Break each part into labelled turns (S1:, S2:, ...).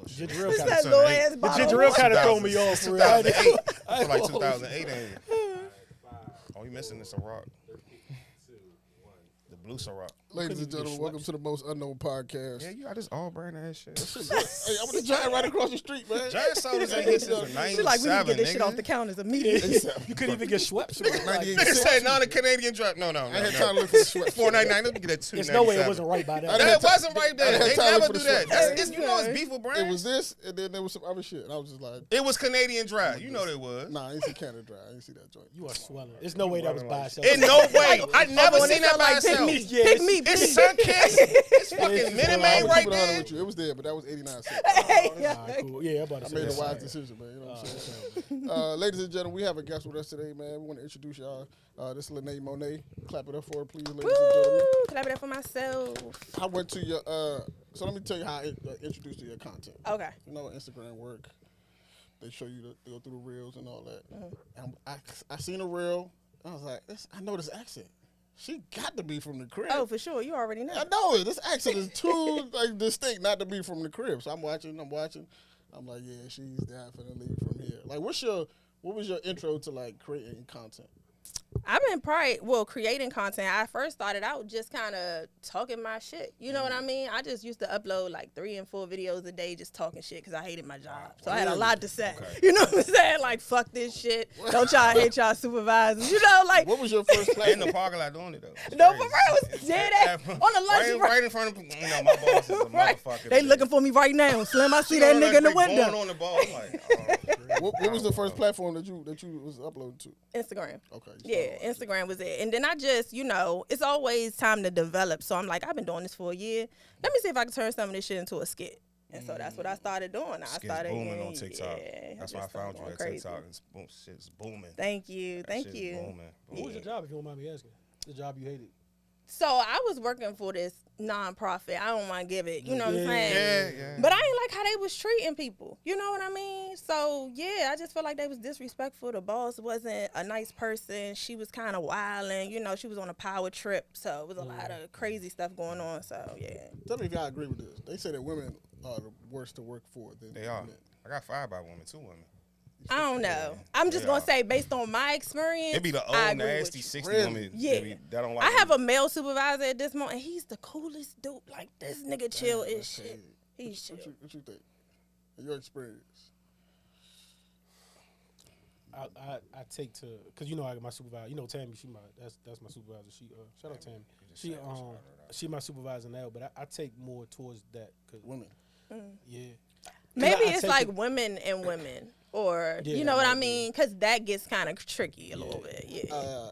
S1: shit.
S2: Ginger ale
S3: What's
S2: kind
S3: that
S2: of
S3: little ass bottle?
S2: ginger ale kind of throw me off. For real.
S1: 2008. I feel like 2008 ain't. Oh, you missing this Ciroc? The blue Ciroc.
S4: Ladies and gentlemen, welcome to the Most Unknown Podcast.
S1: Yeah, you got this all brand ass shit.
S4: Hey, I'm with the Giant right across the street, man.
S1: Giant sodas ain't hit since the 97,
S3: She like, we can get this shit off the
S1: nigga.
S3: counters immediately.
S2: You couldn't even get Schweppes.
S4: 98
S1: They
S4: cents.
S1: said not a Canadian drop. No.
S4: I had time to look for the sweat.
S1: $4.99. Let me get that $2.97.
S2: There's no way it wasn't right by that.
S1: That wasn't right
S4: I
S1: there.
S4: didn't have
S1: They
S4: time
S1: never
S4: for
S1: do
S4: the
S1: that.
S4: sweat.
S1: That's, you know it's beef with brands.
S4: It was this, and then there was some other shit. And I was just like,
S1: It was Canadian Dry. You know they was.
S4: nah, I ain't see Canada Dry. I ain't see that joint.
S2: You are swelling. There's no way that was by itself.
S1: In no way. I never
S3: when
S1: seen
S3: it
S1: that
S3: felt
S1: by
S3: like pick
S1: itself.
S3: me,
S2: Yeah,
S3: pick me,
S1: It's
S3: please.
S1: Sunkiss. It's fucking
S2: it's
S1: Minute
S4: I
S1: Maid
S4: would
S1: right
S4: keep it 100
S1: there.
S4: with you. It was there, but that was 89 cents.
S2: Alright, cool. Yeah, I'm about to
S4: I
S2: say
S4: made a
S2: that.
S4: wise decision, man. You know what I'm saying? Ladies and gentlemen, we have a guest with us today, man. We want to introduce y'all. This is Lene Monet. Clap it up for her, please, ladies and gentlemen.
S3: Woo! Clap it up for myself.
S4: I went to your, so let me tell you how I introduced to your content.
S3: Okay.
S4: You know, Instagram work. They show you to go through the reels and all that. And I seen a reel. I was like, I know this accent. She got to be from the crib.
S3: Oh, for sure. You already know.
S4: I know it. This accent is too like distinct not to be from the crib. So I'm watching. I'm like, yeah, she's definitely from here. Like, what was your intro to like creating content?
S3: I've been creating content. I first started out just kind of talking my shit. You know what I mean? I just used to upload like 3 and 4 videos a day just talking shit because I hated my job. So I had a lot to say.
S1: Okay.
S3: You know what I'm saying? Like, fuck this shit. Don't y'all hate y'all supervisors. You know, like,
S4: What was your first
S1: In
S4: platform?
S1: the parking lot doing it though. It's
S3: no,
S1: crazy.
S3: for real, it was dead ass on the lunch break.
S1: Right in front of you know my boss is a
S3: Right.
S1: motherfucker.
S3: They looking for me right now. Slim, I see that nigga in the window.
S1: Going on the ball. I'm like,
S4: What was the first platform that you was uploading to?
S3: Instagram.
S4: Okay.
S3: Yeah, Instagram was it. And then I just, it's always time to develop. So I'm like, I've been doing this for a year. Let me see if I can turn some of this shit into a skit. And so that's what I started doing. I
S1: Skits
S3: started
S1: booming
S3: getting-
S1: on TikTok.
S3: Yeah,
S1: That's why I
S3: just
S1: found you
S3: going
S1: at
S3: crazy.
S1: TikTok. Shit's booming.
S3: Thank you.
S1: That
S3: Thank
S1: shit's
S3: you.
S1: Booming.
S2: What was your job, if you don't mind me asking? The job you hated?
S3: So I was working for this nonprofit. I don't want to give it. You know what I'm saying?
S1: Yeah.
S3: But I ain't like how they was treating people. You know what I mean? So, yeah, I just felt like they was disrespectful. The boss wasn't a nice person. She was kind of wilding. She was on a power trip. So it was a lot of crazy stuff going on. So, yeah.
S4: Tell me if y'all agree with this. They say that women are the worst to work for than
S1: They are.
S4: men.
S1: I got fired by women, 2 women.
S3: I don't know. I'm just going to say, based on my experience,
S1: It be the
S3: I
S1: old
S3: agree with
S1: nasty
S3: you.
S1: 60
S4: Really?
S1: women
S3: Yeah.
S1: that don't like
S3: I have
S1: me.
S3: a male supervisor at this moment. He's the coolest dude. Like, this nigga chill as
S4: That's
S3: shit.
S4: crazy.
S3: He's chill.
S4: What you think? In your experience.
S2: I take to, cause I got my supervisor. Tammy, that's my supervisor. She shout out Tammy. She my supervisor now, but I take more towards that. Cause
S4: Women.
S2: yeah.
S3: Maybe
S2: I
S3: it's
S2: take
S3: like
S2: it-
S3: women and women, or
S2: Yeah,
S3: you know what I
S2: maybe.
S3: mean? Because that gets kind of tricky a little bit. Yeah.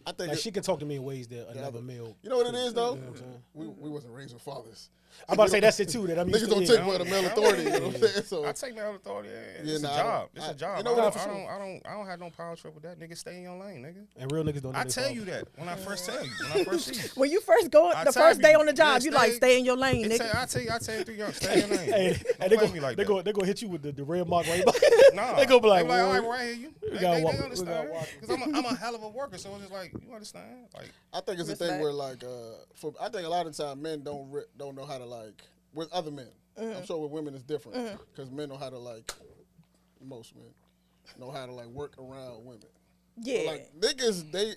S4: I think
S2: Like she can talk to me in ways that another male.
S4: you know what it is though?
S2: You know what I'm saying?
S4: We wasn't raised with fathers.
S2: I'm about to say that's it too. That I'm used
S4: Niggas
S2: to.
S4: don't
S2: yeah.
S4: take away the male authority. You know what I'm saying? So
S1: I take male authority. Yeah,
S4: Yeah,
S1: it's
S4: nah,
S1: a
S4: I
S1: job.
S4: don't-
S1: It's a
S4: I-
S1: job.
S4: you know
S1: I
S4: what,
S1: don't,
S4: for
S1: I,
S4: sure.
S1: don't, I don't have no power trip with that. Nigga, stay in your lane, nigga.
S2: And real niggas don't know
S1: I
S2: they
S1: tell
S2: father.
S1: you that when I first tell you. When I first see you.
S3: When you first go,
S1: I
S3: the
S1: tell
S3: first
S1: you,
S3: day on the
S1: yeah,
S3: job, you like stay in your lane,
S1: It
S3: nigga.
S1: I tell you through your stay in your lane.
S2: Hey,
S1: Don't
S2: and they
S1: play
S2: go,
S1: me like
S2: they
S1: that.
S2: go, they go hit you with the red mark right by.
S1: Nah,
S2: They gonna be like,
S1: all right,
S2: "Whoa."
S1: right here, you. They
S2: gotta walk- we
S1: understand
S2: gotta walk.
S1: because I'm a hell of a worker. So it's just like you understand, like
S4: I think it's a
S3: Respect.
S4: thing where like I think a lot of time men don't know how to like with other men. I'm sure with women it's different because men know how to like most men know how to like work around women.
S3: Yeah.
S4: So, like niggas, they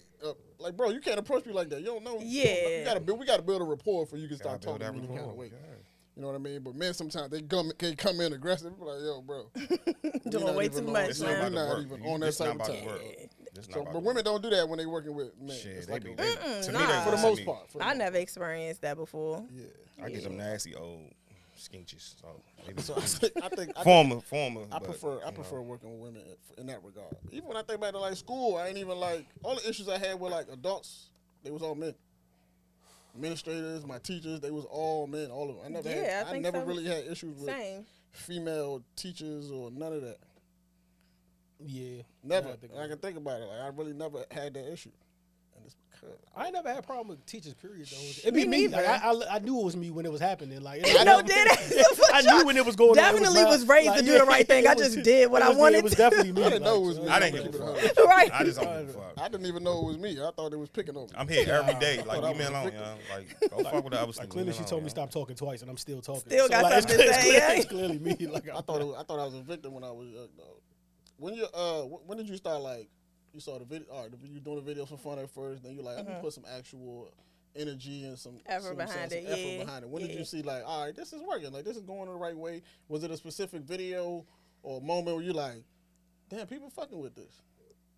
S4: like bro, you can't approach me like that. You don't know.
S3: Yeah.
S4: You gotta build. We gotta build a rapport before you can
S1: gotta
S4: start
S1: build
S4: talking
S1: that
S4: to me any kind of
S1: rapport.
S4: way.
S1: Yeah.
S4: You know what I mean? But men sometimes they come in aggressive. Be like, yo, bro,
S3: Doing
S4: not
S3: way
S4: even
S3: too
S4: on-
S3: much,
S1: It's
S4: man.
S1: not
S3: man.
S1: about
S4: Not
S1: to
S4: even
S1: work.
S4: on that
S1: It's not
S4: type of
S1: about to
S4: time.
S1: work. It's not
S4: So,
S1: about
S4: but
S1: to
S4: women
S1: work.
S4: don't do that when they working with men.
S1: Shit,
S4: It's
S1: they
S4: like
S1: be
S4: a-
S1: they, to
S3: nah.
S1: me they
S4: for the
S1: to
S4: most
S1: me.
S4: part. For the
S3: I
S4: most
S3: never experienced that before.
S4: Yeah.
S1: I get them nasty old skinches. So,
S4: I think
S1: former.
S4: I
S1: but,
S4: prefer working with women in that regard. Even when I think back to like school, I ain't even like all the issues I had with like adults. They was all men. Administrators, my teachers, they was all men. All of them. I
S3: I think
S4: never
S3: so.
S4: really had issues with
S3: Same.
S4: female teachers or none of that.
S2: Yeah.
S4: Never.
S2: Nah, I think-
S4: I can think about it. Like I really never had that issue, and it's
S2: I ain't never had a problem with teachers. Period. Though it
S3: Me
S2: be me.
S3: neither.
S2: Like, I knew it was me when it was happening. Like
S3: You know, did it?
S2: I knew when it was going on.
S3: Definitely
S2: It
S3: was
S2: not-
S3: raised to do the right thing. I
S2: it was-
S3: just did what
S2: it
S3: I
S2: was-
S3: wanted
S2: It was
S3: to.
S2: definitely me.
S4: I didn't know it was
S2: so-
S4: me.
S1: I didn't
S4: Keep
S1: give
S4: it
S1: a
S4: 100.
S1: fuck.
S3: Right.
S1: I just don't give a fuck.
S4: I didn't even know it was me. I thought it was picking on me.
S1: I'm here every day. Like,
S4: thought I
S1: leave me
S4: was a
S1: alone,
S4: victim.
S1: yo. Like, go fuck with the other
S2: Like
S1: students.
S2: clearly,
S1: Leave
S2: she
S1: me
S2: told me
S1: alone,
S2: stop talking twice, and I'm still talking.
S3: Still got
S2: like,
S3: something to
S2: it's
S3: say,
S2: clearly,
S3: yeah.
S2: it's clearly me. Like
S4: I thought I was a victim when I was young. Though. When did you start like? You saw the video. All right, you doing the videos for fun at first. Then you like, I'm gonna put some actual energy and some
S3: Effort behind it,
S4: effort
S3: yeah,
S4: behind it. When did
S3: yeah.
S4: you see like, all right, this is working. Like this is going the right way. Was it a specific video or a moment where you like, damn, people fucking with this?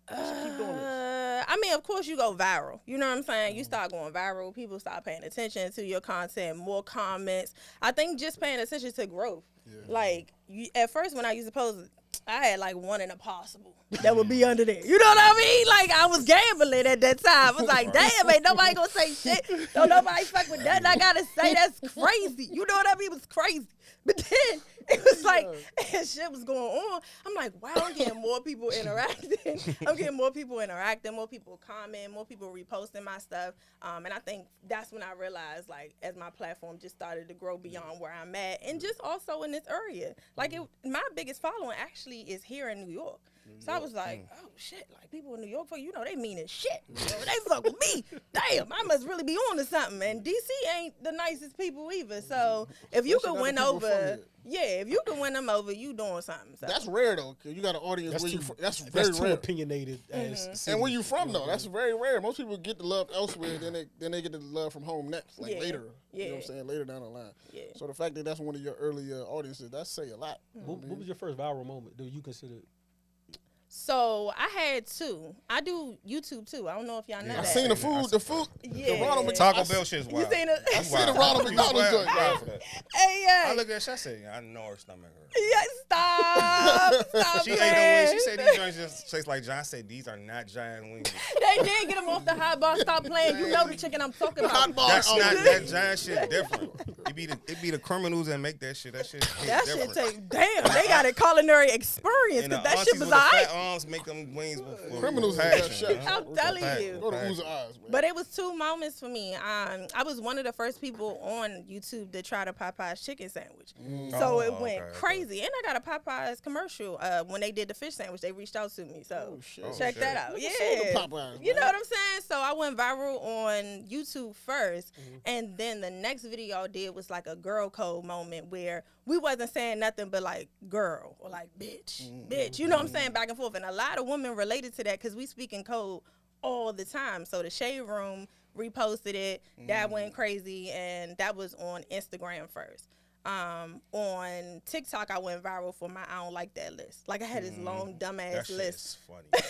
S4: I should keep doing this.
S3: I mean, of course, you go viral. You know what I'm saying? You start going viral. People start paying attention to your content, more comments. I think just paying attention to growth. Like, at first, when I used to post, I had like one in a possible that would be under there. You know what I mean? Like, I was gambling at that time. I was like, damn, ain't nobody gonna say shit. Don't nobody fuck with nothing I gotta say. That's crazy. You know what I mean? It was crazy. But then it was like, and shit was going on. I'm like, wow, I'm getting more people interacting. I'm getting more people interacting, more people commenting, more people reposting my stuff. And I think that's when I realized, like, as my platform just started to grow beyond where I'm at, and just also in this area. Like, my biggest following actually is here in New York. So I was like, oh shit, like people in New York, you know, they mean as shit. You know, they fuck with me. Damn, I must really be on to something. And DC ain't the nicest people either. So if you
S4: Especially
S3: can win
S4: not the people from
S3: over,
S4: here.
S3: yeah, if you can win them over, you doing something. So.
S4: That's rare though, cause you got an audience
S2: That's
S4: where
S2: too,
S4: you. That's very
S2: that's too
S4: rare.
S2: opinionated. As
S4: And where you from though? That's very rare. Most people get the love elsewhere, then they get the love from home next, like
S3: Yeah.
S4: later. You know what I'm
S3: Yeah.
S4: saying? Later down the line.
S3: Yeah.
S4: So the fact that that's one of your earlier audiences, that say a lot.
S2: What was your first viral moment? Do you consider?
S3: So I had two. I do YouTube too. I don't know if y'all know
S4: I
S3: that.
S4: seen the food,
S3: Yeah.
S4: the Ronald McDonald.
S1: Taco Bell shit's
S3: You
S1: wild.
S3: seen it?
S4: I seen the Ronald McDonald joint.
S1: Wild for that.
S3: Hey, yeah.
S1: I look at that shit, I said, I know her stomach hurt.
S3: Yeah, stop. Stop
S1: She ate
S3: playing.
S1: the wings. She said these joints just taste like John. I said, these are not giant wings.
S3: They did get him off the hot bar. Stop playing. You know the chicken I'm talking about.
S4: Hot bar.
S1: That's
S4: Oh,
S1: not
S4: yeah.
S1: that giant shit different. It be the criminals that make that shit. That shit is
S3: That shit
S1: different.
S3: take damn. They got a culinary experience
S1: And the
S3: because that
S1: aunties
S3: shit was
S1: with the fat
S3: alright.
S1: arms make them wings for
S4: Criminals is
S1: passion,
S4: that shit.
S1: man.
S3: I'm telling you.
S4: Go to
S1: Passion.
S4: Ooze Eyes, man.
S3: But it was two moments for me. I was one of the first people on YouTube to try the Popeyes chicken sandwich. So it went
S1: okay.
S3: crazy. And I got a Popeyes commercial when they did the fish sandwich. They reached out to me. So
S4: shit.
S3: check
S1: shit.
S3: that out.
S4: Look at
S3: Yeah.
S4: some of the Popeyes,
S3: You know
S4: man.
S3: what I'm saying? So I went viral on YouTube first. And then the next video I did was like a girl code moment where we wasn't saying nothing but like girl or like bitch, bitch. You know what I'm saying? Back and forth. And a lot of women related to that because we speak in code all the time. So the Shade Room reposted it. That went crazy. And that was on Instagram first. On TikTok, I went viral for my I don't like that list. Like I had this long
S1: That
S3: dumbass
S1: shit
S3: list.
S1: is funny.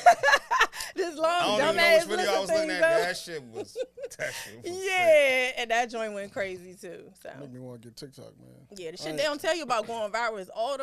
S3: This
S1: I
S3: long
S1: don't even know
S3: dumbass
S1: which video
S3: list
S1: I
S3: of
S1: was looking
S3: things.
S1: at.
S3: though.
S1: That shit was sick.
S3: Yeah, and that joint went crazy too. So
S4: Make me want to get TikTok, man.
S3: yeah, the
S4: I
S3: shit
S4: ain't-
S3: they don't tell you about going viral is all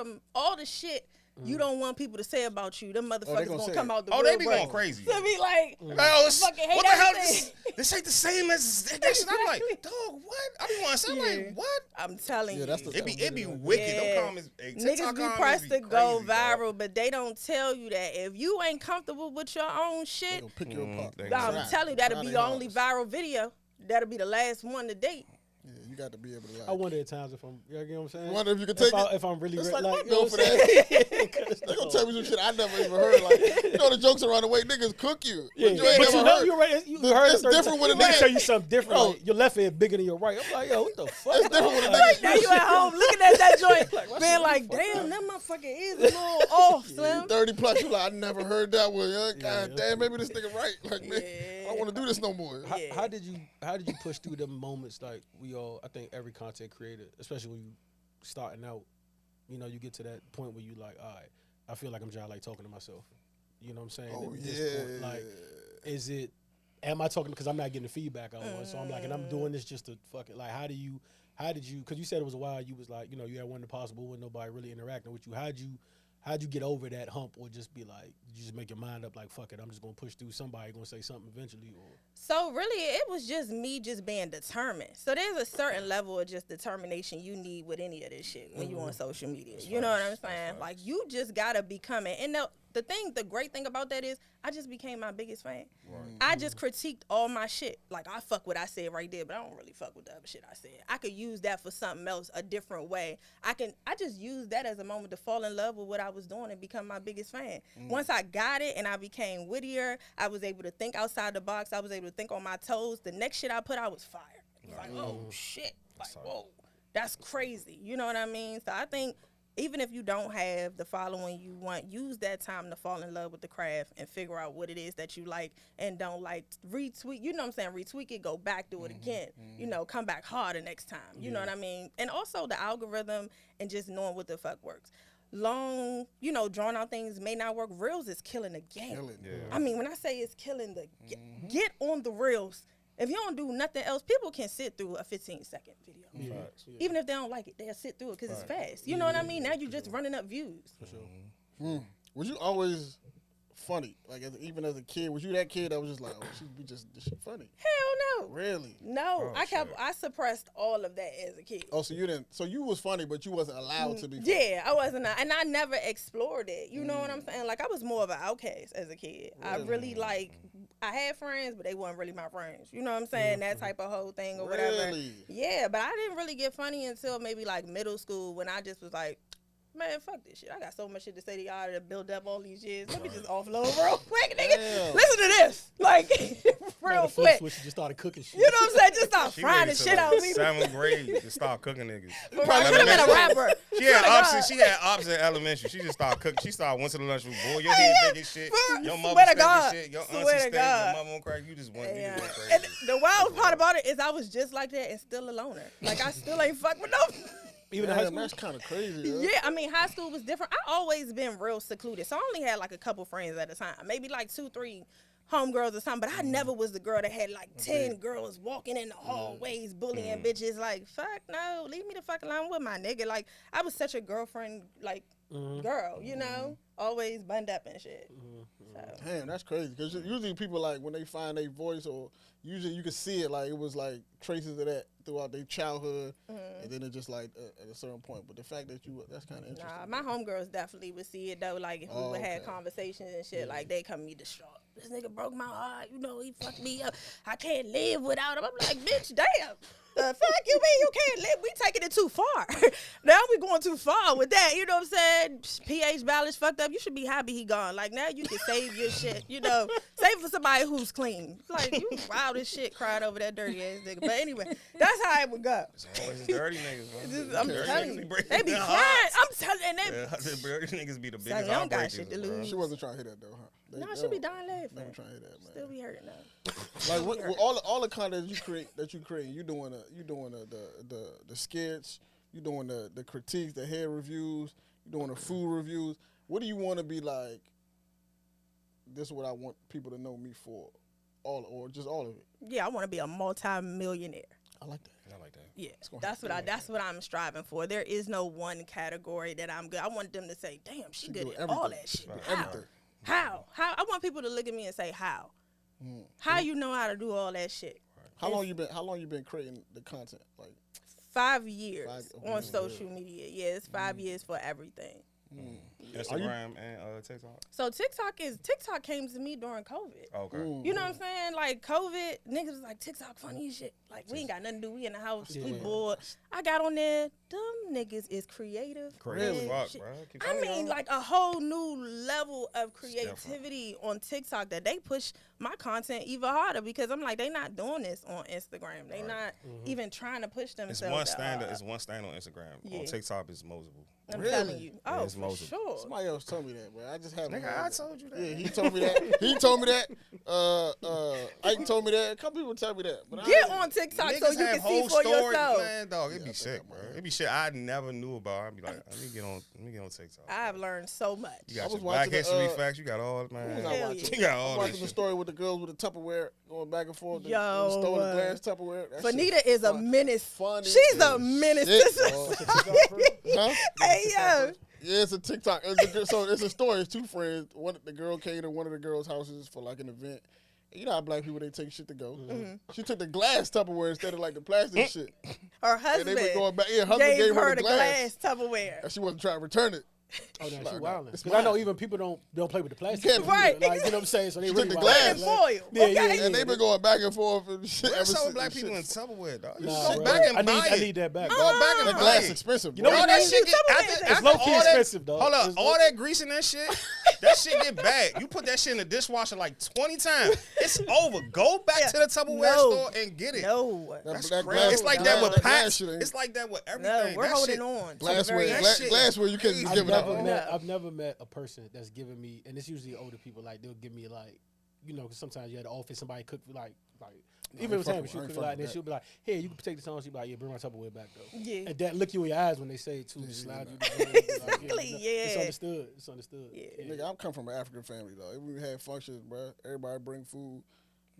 S3: the shit you don't want people to say about you. Them motherfuckers
S4: gonna
S3: gonna
S4: say
S3: come
S4: it.
S3: out the
S1: Oh, they
S3: real
S1: be
S3: way.
S1: going crazy.
S3: So be like,
S1: Oh, it's,
S3: fucking hate
S1: what the hell?
S3: everything.
S1: This ain't the same as that shit. I'm like, dog, what? I be want to say, I'm
S3: Yeah.
S1: like, what?
S3: I'm telling
S4: Yeah,
S3: you.
S4: that's the
S1: It be
S4: Yeah.
S1: wicked.
S3: Yeah.
S1: Them comments, hey,
S3: Niggas
S1: TikTok
S3: be
S1: comments
S3: pressed
S1: be
S3: to go
S1: crazy, dog.
S3: viral, but they don't tell you that if you ain't comfortable with your own
S4: They
S3: shit,
S4: gonna pick you apart.
S1: they
S3: I'm
S1: Try.
S3: telling you that'll
S4: Try
S3: be
S4: their
S3: your only
S4: hardest.
S3: viral video. That'll be the last one to date.
S4: Yeah, you got to be able to like.
S2: I wonder at times if I'm, you know what I'm saying?
S4: Wonder if you could take it.
S2: If I'm really
S4: It's
S2: like,
S4: like my
S2: you know
S4: bill
S2: what
S4: for
S2: I'm
S4: that.
S2: saying?
S4: They gonna tell me some shit I never even heard. Like, you know the jokes around the way niggas cook you.
S2: Yeah,
S4: But you ain't
S2: but you
S4: never
S2: know,
S4: heard.
S2: you're right. You
S4: It's
S2: heard it 30
S4: different
S2: times.
S4: when a
S2: They
S4: nigga-
S2: tell you something different.
S4: Bro.
S2: Like your left ear bigger than your right. I'm like, yo, what the fuck?
S4: It's different when a
S2: Like,
S4: nigga-
S3: Now you at home looking at that joint,
S2: why
S3: being
S2: shit
S3: like,
S2: fucked
S3: damn, that motherfucker is a little off, Slim.
S4: 30 plus, you like, I never heard that one. Yeah, God
S2: Yeah.
S4: damn, maybe this nigga right. Like, man, I
S3: Yeah.
S4: don't want to do this no more.
S3: Yeah.
S2: How did you push through them moments like we all? I think every content creator, especially when you starting out, you know, you get to that point where you like, all right, I feel like I'm just like talking to myself. You know what I'm saying?
S4: Oh,
S2: At this point,
S4: yeah.
S2: like, is it? Am I talking because I'm not getting the feedback I want? So I'm like, and I'm doing this just to fuck it. Like, how did you? Because you said it was a while. You was like, you know, you had one impossible with nobody really interacting with you. How'd you get over that hump, or just be like, did you just make your mind up like, fuck it, I'm just gonna push through. Somebody gonna say something eventually, or
S3: So really, it was just me just being determined. So there's a certain level of just determination you need with any of this shit when you on social media. You know what I'm saying? Like you just gotta be coming. And the great thing about that is I just became my biggest fan. I just critiqued all my shit. Like, I fuck what I said right there, but I don't really fuck with the other shit I said. I could use that for something else, a different way. I just used that as a moment to fall in love with what I was doing and become my biggest fan. Once I got it and I became wittier, I was able to think outside the box. I was able to think on my toes. The next shit I put out was fire. It was like, oh, shit. Like, whoa, that's crazy. You know what I mean? So I think even if you don't have the following you want, use that time to fall in love with the craft and figure out what it is that you like and don't like. Retweet, you know what I'm saying? Retweak it, go back, do it again. You know, come back harder next time. You know what I mean? And also the algorithm and just knowing what the fuck works. Long, you know, drawn out things may not work. Reels is killing the game. I mean, when I say it's killing the get on the reels. If you don't do nothing else, people can sit through a 15-second video. Even if they don't like it, they'll sit through it because it's fast. You know what I mean? Now you're just running up views.
S2: For sure.
S4: Was you always funny? Like, even as a kid, was you that kid that was just like, oh, this shit funny?
S3: Hell no.
S4: Really?
S3: No, I suppressed all of that as a kid.
S4: Oh, so you didn't? So you was funny, but you wasn't allowed to be funny.
S3: Yeah, I wasn't, and I never explored it. You know what I'm saying? Like, I was more of an outcast as a kid. I really I had friends, but they weren't really my friends. You know what I'm saying? That type of whole thing or whatever.
S4: Really?
S3: Yeah, but I didn't really get funny until maybe like middle school when I just was like, man, fuck this shit. I got so much shit to say to y'all that built up all these years. Let me just offload real quick, nigga.
S4: Damn.
S3: Listen to this. Like, real
S2: The flip
S3: quick.
S2: switch, just started cooking shit.
S3: You know what I'm saying? Just start
S1: She
S3: frying the
S1: waited
S3: shit
S1: till
S3: out of me.
S1: 7th grade to start cooking niggas.
S3: But I could have been a rapper.
S1: She had ops in elementary. She just started cooking. She started went to the lunchroom. Boy, your head big as shit. Your mother
S3: Swear to
S1: steak
S3: God.
S1: as shit. Your
S3: Swear
S1: auntie
S3: to
S1: steak.
S3: God.
S1: Your mama on crack. You just went
S3: And
S1: crazy.
S3: the wild part about it is I was just like that and still a loner. Like, I still ain't fuck with no.
S2: Even in high
S4: Damn,
S2: school.
S4: that's kind of crazy. Yo.
S3: Yeah, I mean, high school was different. I always been real secluded. So I only had like a couple friends at a time. Maybe like 2, 3 homegirls or something. But I never was the girl that had like 10 girls walking in the hallways, bullying bitches. Like, fuck no. Leave me the fuck alone with my nigga. Like, I was such a girlfriend, like, girl, you know? Always bunded up and shit. So.
S4: Damn, that's crazy. Because usually people, like, when they find their voice, or usually you can see it, like, it was, like, traces of that throughout their childhood. And then it just, like, at a certain point. But the fact that that's kind of interesting.
S3: Nah, my homegirls definitely would see it, though. Like, if we would have conversations and shit, like, they come me distraught. This nigga broke my heart. You know, he fucked me up. I can't live without him. I'm like, bitch, damn. The fuck you mean you can't live? We taking it too far. Now we going too far with that. You know what I'm saying? pH balance fucked up. You should be happy he gone. Like, now you can save your shit. You know, save it for somebody who's clean. Like, you wild as shit crying over that dirty ass nigga. But anyway, that's how it would go.
S1: Always dirty niggas, man.
S3: I'm
S1: Dirty
S3: telling
S1: niggas
S3: you,
S1: be breaking
S3: they be
S1: their
S3: crying.
S1: hearts.
S3: I'm telling you,
S1: Yeah, the dirty niggas be the
S3: Son,
S1: biggest
S3: they don't got
S1: heartbreakers,
S3: shit to
S1: bro.
S3: lose.
S4: She wasn't trying to hear that, though, huh?
S3: No, she be dying
S4: They
S3: laughing.
S4: were trying to hear that, man.
S3: Still be hurting though.
S4: Like with all the content you create, you doing the skits, you doing the critiques, the hair reviews, you doing the food reviews. What do you want to be like? This is what I want people to know me for, or just all of it.
S3: Yeah, I want to be a multi-millionaire.
S4: I like that.
S1: I like that.
S3: Yeah,
S4: gonna
S3: that's what I'm striving for. There is no one category that I'm good. I want them to say, "Damn, she good
S4: do
S3: at all
S4: everything.
S3: that shit."
S4: Right.
S3: How?
S4: Everything.
S3: How? I want people to look at me and say, "How? How you know how to do all that shit?"
S4: How long you been creating the content? Like
S3: 5 years
S4: 5
S3: on social media. Yeah, it's 5 years for everything.
S1: Instagram and TikTok.
S3: So TikTok came to me during COVID.
S1: Okay.
S3: You know what I'm saying? Like, COVID, niggas was like, TikTok funny as shit. Like, we ain't got nothing to do. We in the house. We bored. I got on there. Them niggas is creative.
S1: Crazy
S3: as
S1: fuck,
S3: shit.
S1: bro. Keep
S3: I
S1: telling
S3: mean,
S1: y'all.
S3: like, a whole new level of creativity on TikTok that they push my content even harder because I'm like, they not doing this on Instagram. They not even trying to push themselves.
S1: It's one
S3: that
S1: standard.
S3: hard.
S1: It's one stand on Instagram.
S3: Yeah.
S1: On TikTok, it's Mosable.
S3: I'm
S4: Really?
S3: telling you.
S1: Yeah,
S3: Oh,
S1: it's
S3: for
S1: Moses.
S3: sure.
S4: somebody else told me that, but I just haven't.
S1: Nigga,
S4: heard
S1: I
S4: it.
S1: told you that.
S4: Yeah, he told me that. He told me that. Ike told me that. A couple people tell me that. But
S3: Get
S4: I,
S3: on TikTok
S1: Niggas
S3: so you
S1: have
S3: can see
S1: whole
S3: for
S1: stories,
S3: yourself.
S1: Man, dog, it be sick, bro. It be shit I never knew about. I'd be like, let me get on TikTok.
S3: I've learned so much.
S1: You got
S4: I was
S1: your Black
S4: watching the,
S1: History facts. You got all,
S4: What
S1: man.
S4: was I
S3: Hell
S4: watching?
S3: yeah.
S1: You got
S4: I
S1: all
S4: was
S1: that
S4: watching the
S1: shit.
S4: story with the girls with the Tupperware going back and forth.
S3: Yo,
S4: the stole the glass Tupperware. That shit
S3: Fanita is a
S4: fun.
S3: menace.
S4: Funny
S3: She's a
S4: as
S3: menace
S4: shit,
S3: to
S4: bro.
S3: society.
S4: Huh?
S3: Hey, yo.
S4: Yeah, it's a TikTok. So it's a story. It's two friends. The girl came to one of the girls' houses for like an event. You know how black people, they take shit to go. She took the glass Tupperware instead of like the plastic shit.
S3: Her
S4: And
S3: husband
S4: they been going back. Yeah, husband
S3: gave her the
S4: glass.
S3: glass Tupperware.
S4: And she wasn't trying to return it.
S2: Oh, no, she
S4: Like,
S2: wildin'.
S4: it's
S2: Because I know
S4: mine.
S2: even people don't play with the plastic.
S4: can't-
S2: either.
S3: Right.
S2: Like, you know what I'm saying? So they really
S4: took the
S2: wildin'.
S4: glass.
S3: And foil.
S2: Yeah,
S3: Okay.
S4: And they've been going back and forth and shit.
S1: Where's
S4: ever
S1: some
S4: since
S1: black
S4: the
S1: people in
S4: shit-
S1: Tupperware, dog? You
S2: Nah,
S1: go
S2: bro.
S1: back and buy
S2: I
S1: it.
S2: need that back.
S1: Go back and
S4: That
S1: buy
S4: glass
S1: it.
S4: expensive.
S2: You know
S4: bro.
S2: what
S1: All
S2: it
S1: that
S2: is?
S1: shit get
S3: It's
S1: after
S2: low-key
S1: all that-
S2: expensive, dog.
S1: Hold up,
S2: It's
S1: all
S2: low-
S1: that grease in that shit, that shit get bad. You put that shit in the dishwasher like 20 times. It's over. Go back to the Tupperware
S3: No.
S1: store and get it.
S3: No.
S1: That's
S4: That
S1: crazy.
S4: glass-
S1: It's like
S4: that
S1: that
S4: glass-
S1: with
S4: that glass
S1: packs.
S4: shit ain't-
S1: It's like that with
S3: No,
S1: everything.
S3: we're
S1: That
S3: holding
S1: shit-
S3: on. to the
S4: Glassware,
S3: very
S1: That
S3: end.
S1: shit-
S4: glassware, you can't just
S2: I've
S4: give it
S2: never
S4: up.
S2: met.
S3: No.
S2: I've never met a person that's given me, and it's usually older people. Like they'll give me like, you know, 'cause sometimes you at the office, somebody cook like even
S4: ain't
S2: if Tammy,
S4: fucking-
S2: she'll
S4: I ain't
S2: cook a lot, and then
S4: fucking
S2: she'll be like, "Here, you can take this on." She'll be like, "Yeah, bring my Tupperware back though."
S3: Yeah.
S2: And that look you in your eyes when they say it too.
S4: Yeah,
S2: Slide
S4: yeah,
S2: you. The bag, like,
S3: Exactly,
S2: It's
S3: yeah.
S2: understood. It's understood.
S3: Yeah.
S4: Nigga, I'm come from an African family though. If we had functions, bro, everybody bring food.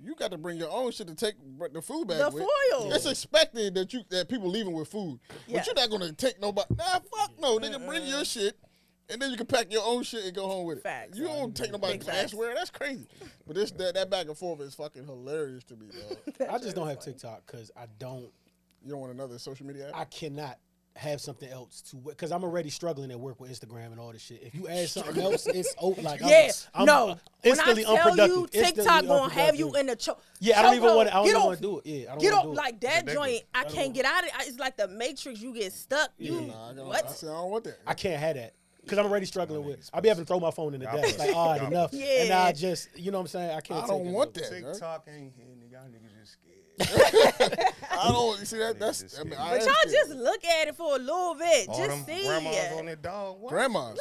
S4: You got to bring your own shit to take the food back
S3: The
S4: with.
S3: foil.
S4: It's expected that people leaving with food,
S3: Yeah.
S4: but you're not gonna take nobody. Nah, fuck no, nigga. Bring your shit, and then you can pack your own shit and go home with it.
S3: Facts.
S4: You don't take nobody's
S3: Big facts.
S4: glassware. That's crazy. But that back and forth is fucking hilarious to me, dog.
S2: I just don't have TikTok because I don't.
S4: You don't want another social media app?
S2: I cannot have something else to because I'm already struggling at work with Instagram and all this shit. If you add something else, it's over. Like
S3: Yeah,
S2: I'm
S3: no. When I
S2: instantly
S3: tell
S2: unproductive.
S3: you
S2: Instantly
S3: TikTok gonna have you
S2: unproductive.
S3: in the choke.
S2: Yeah, I don't even want to. I
S3: Get
S2: don't
S3: off.
S2: want to do it. Yeah, I don't
S3: Get
S2: want
S3: up
S2: to do
S3: like that
S1: addictive.
S3: joint. I
S2: don't
S3: can't
S2: want-
S3: get out of it. It's like the Matrix. You get stuck. You
S4: Nah, I
S3: what?
S4: said I don't want that.
S2: I can't have that. Because I'm already struggling with. I be having to throw my phone in the
S1: God
S2: desk.
S1: bless
S2: Like, all right,
S1: God
S2: enough.
S3: bless.
S2: And now I
S3: Yeah.
S2: just, you know what I'm saying? I can't
S4: I
S2: take
S4: don't
S2: it,
S4: want
S2: bro.
S4: that. Huh?
S1: TikTok ain't hitting. Y'all niggas just scared.
S4: I don't see that. That's. I mean, I
S3: But
S4: am
S3: y'all
S4: scared.
S3: just look at it for a little bit.
S1: All
S3: Just
S1: them
S3: see
S1: grandmas
S3: it.
S1: on their dog. What?
S4: grandmas.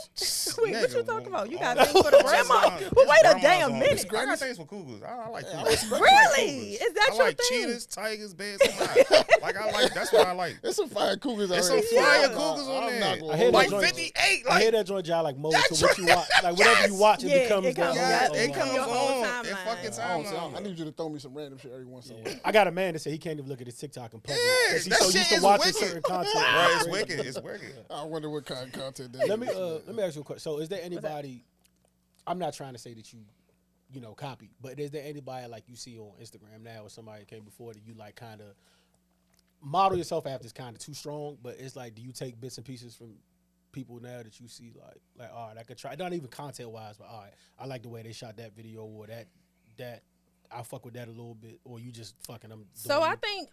S3: Wait, what you
S1: Nigga,
S3: talking about? You
S1: all
S3: got
S1: them
S3: things for the grandma.
S1: grandmas.
S3: But wait a
S1: Grandmas
S3: damn
S1: on
S3: minute.
S1: it. I got things for cougars. I like
S4: Yeah, I
S1: cougars.
S4: respect
S1: I like
S3: Really?
S1: cougars.
S3: Is that
S1: I
S3: your
S1: like
S3: thing?
S1: cheetahs, tigers, bears, and lions. Like I like. That's what I like.
S4: There's some fire cougars out
S1: There's
S4: here.
S1: some fire
S3: Yeah.
S1: cougars on
S4: I'm
S1: there.
S4: not gonna
S2: I hear
S1: Like
S2: that joint.
S1: 58.
S2: I hear
S1: Like
S2: that joint job like mold
S1: That
S2: to what you watch. Like whatever you watch, it
S3: Yeah,
S2: becomes
S3: it comes-
S2: that.
S1: yeah,
S3: Oh,
S1: it
S3: wow.
S1: comes
S3: Your whole
S1: on. It
S3: timeline.
S1: fucking
S4: I
S1: timeline.
S4: need you to throw me some random shit every once in a while.
S2: I got a man that said he can't even look at his TikTok and plug it.
S1: Yeah,
S2: 'Cause he's
S1: that
S2: so
S1: shit
S2: used to
S1: is
S2: watching
S1: wicked.
S2: certain content.
S1: Bro, it's wicked. It's wicked.
S4: I wonder what kind of content that
S2: Let
S4: is.
S2: me ask you a question. So, is there anybody? I'm not trying to say that you know, copy, but is there anybody like you see on Instagram now or somebody that came before that you like kind of model yourself after? Is kind of too strong, but it's like, do you take bits and pieces from people now that you see like all right, I could try, not even content wise, but all right, I like the way they shot that video or that I fuck with that a little bit, or you just fucking them.
S3: So I think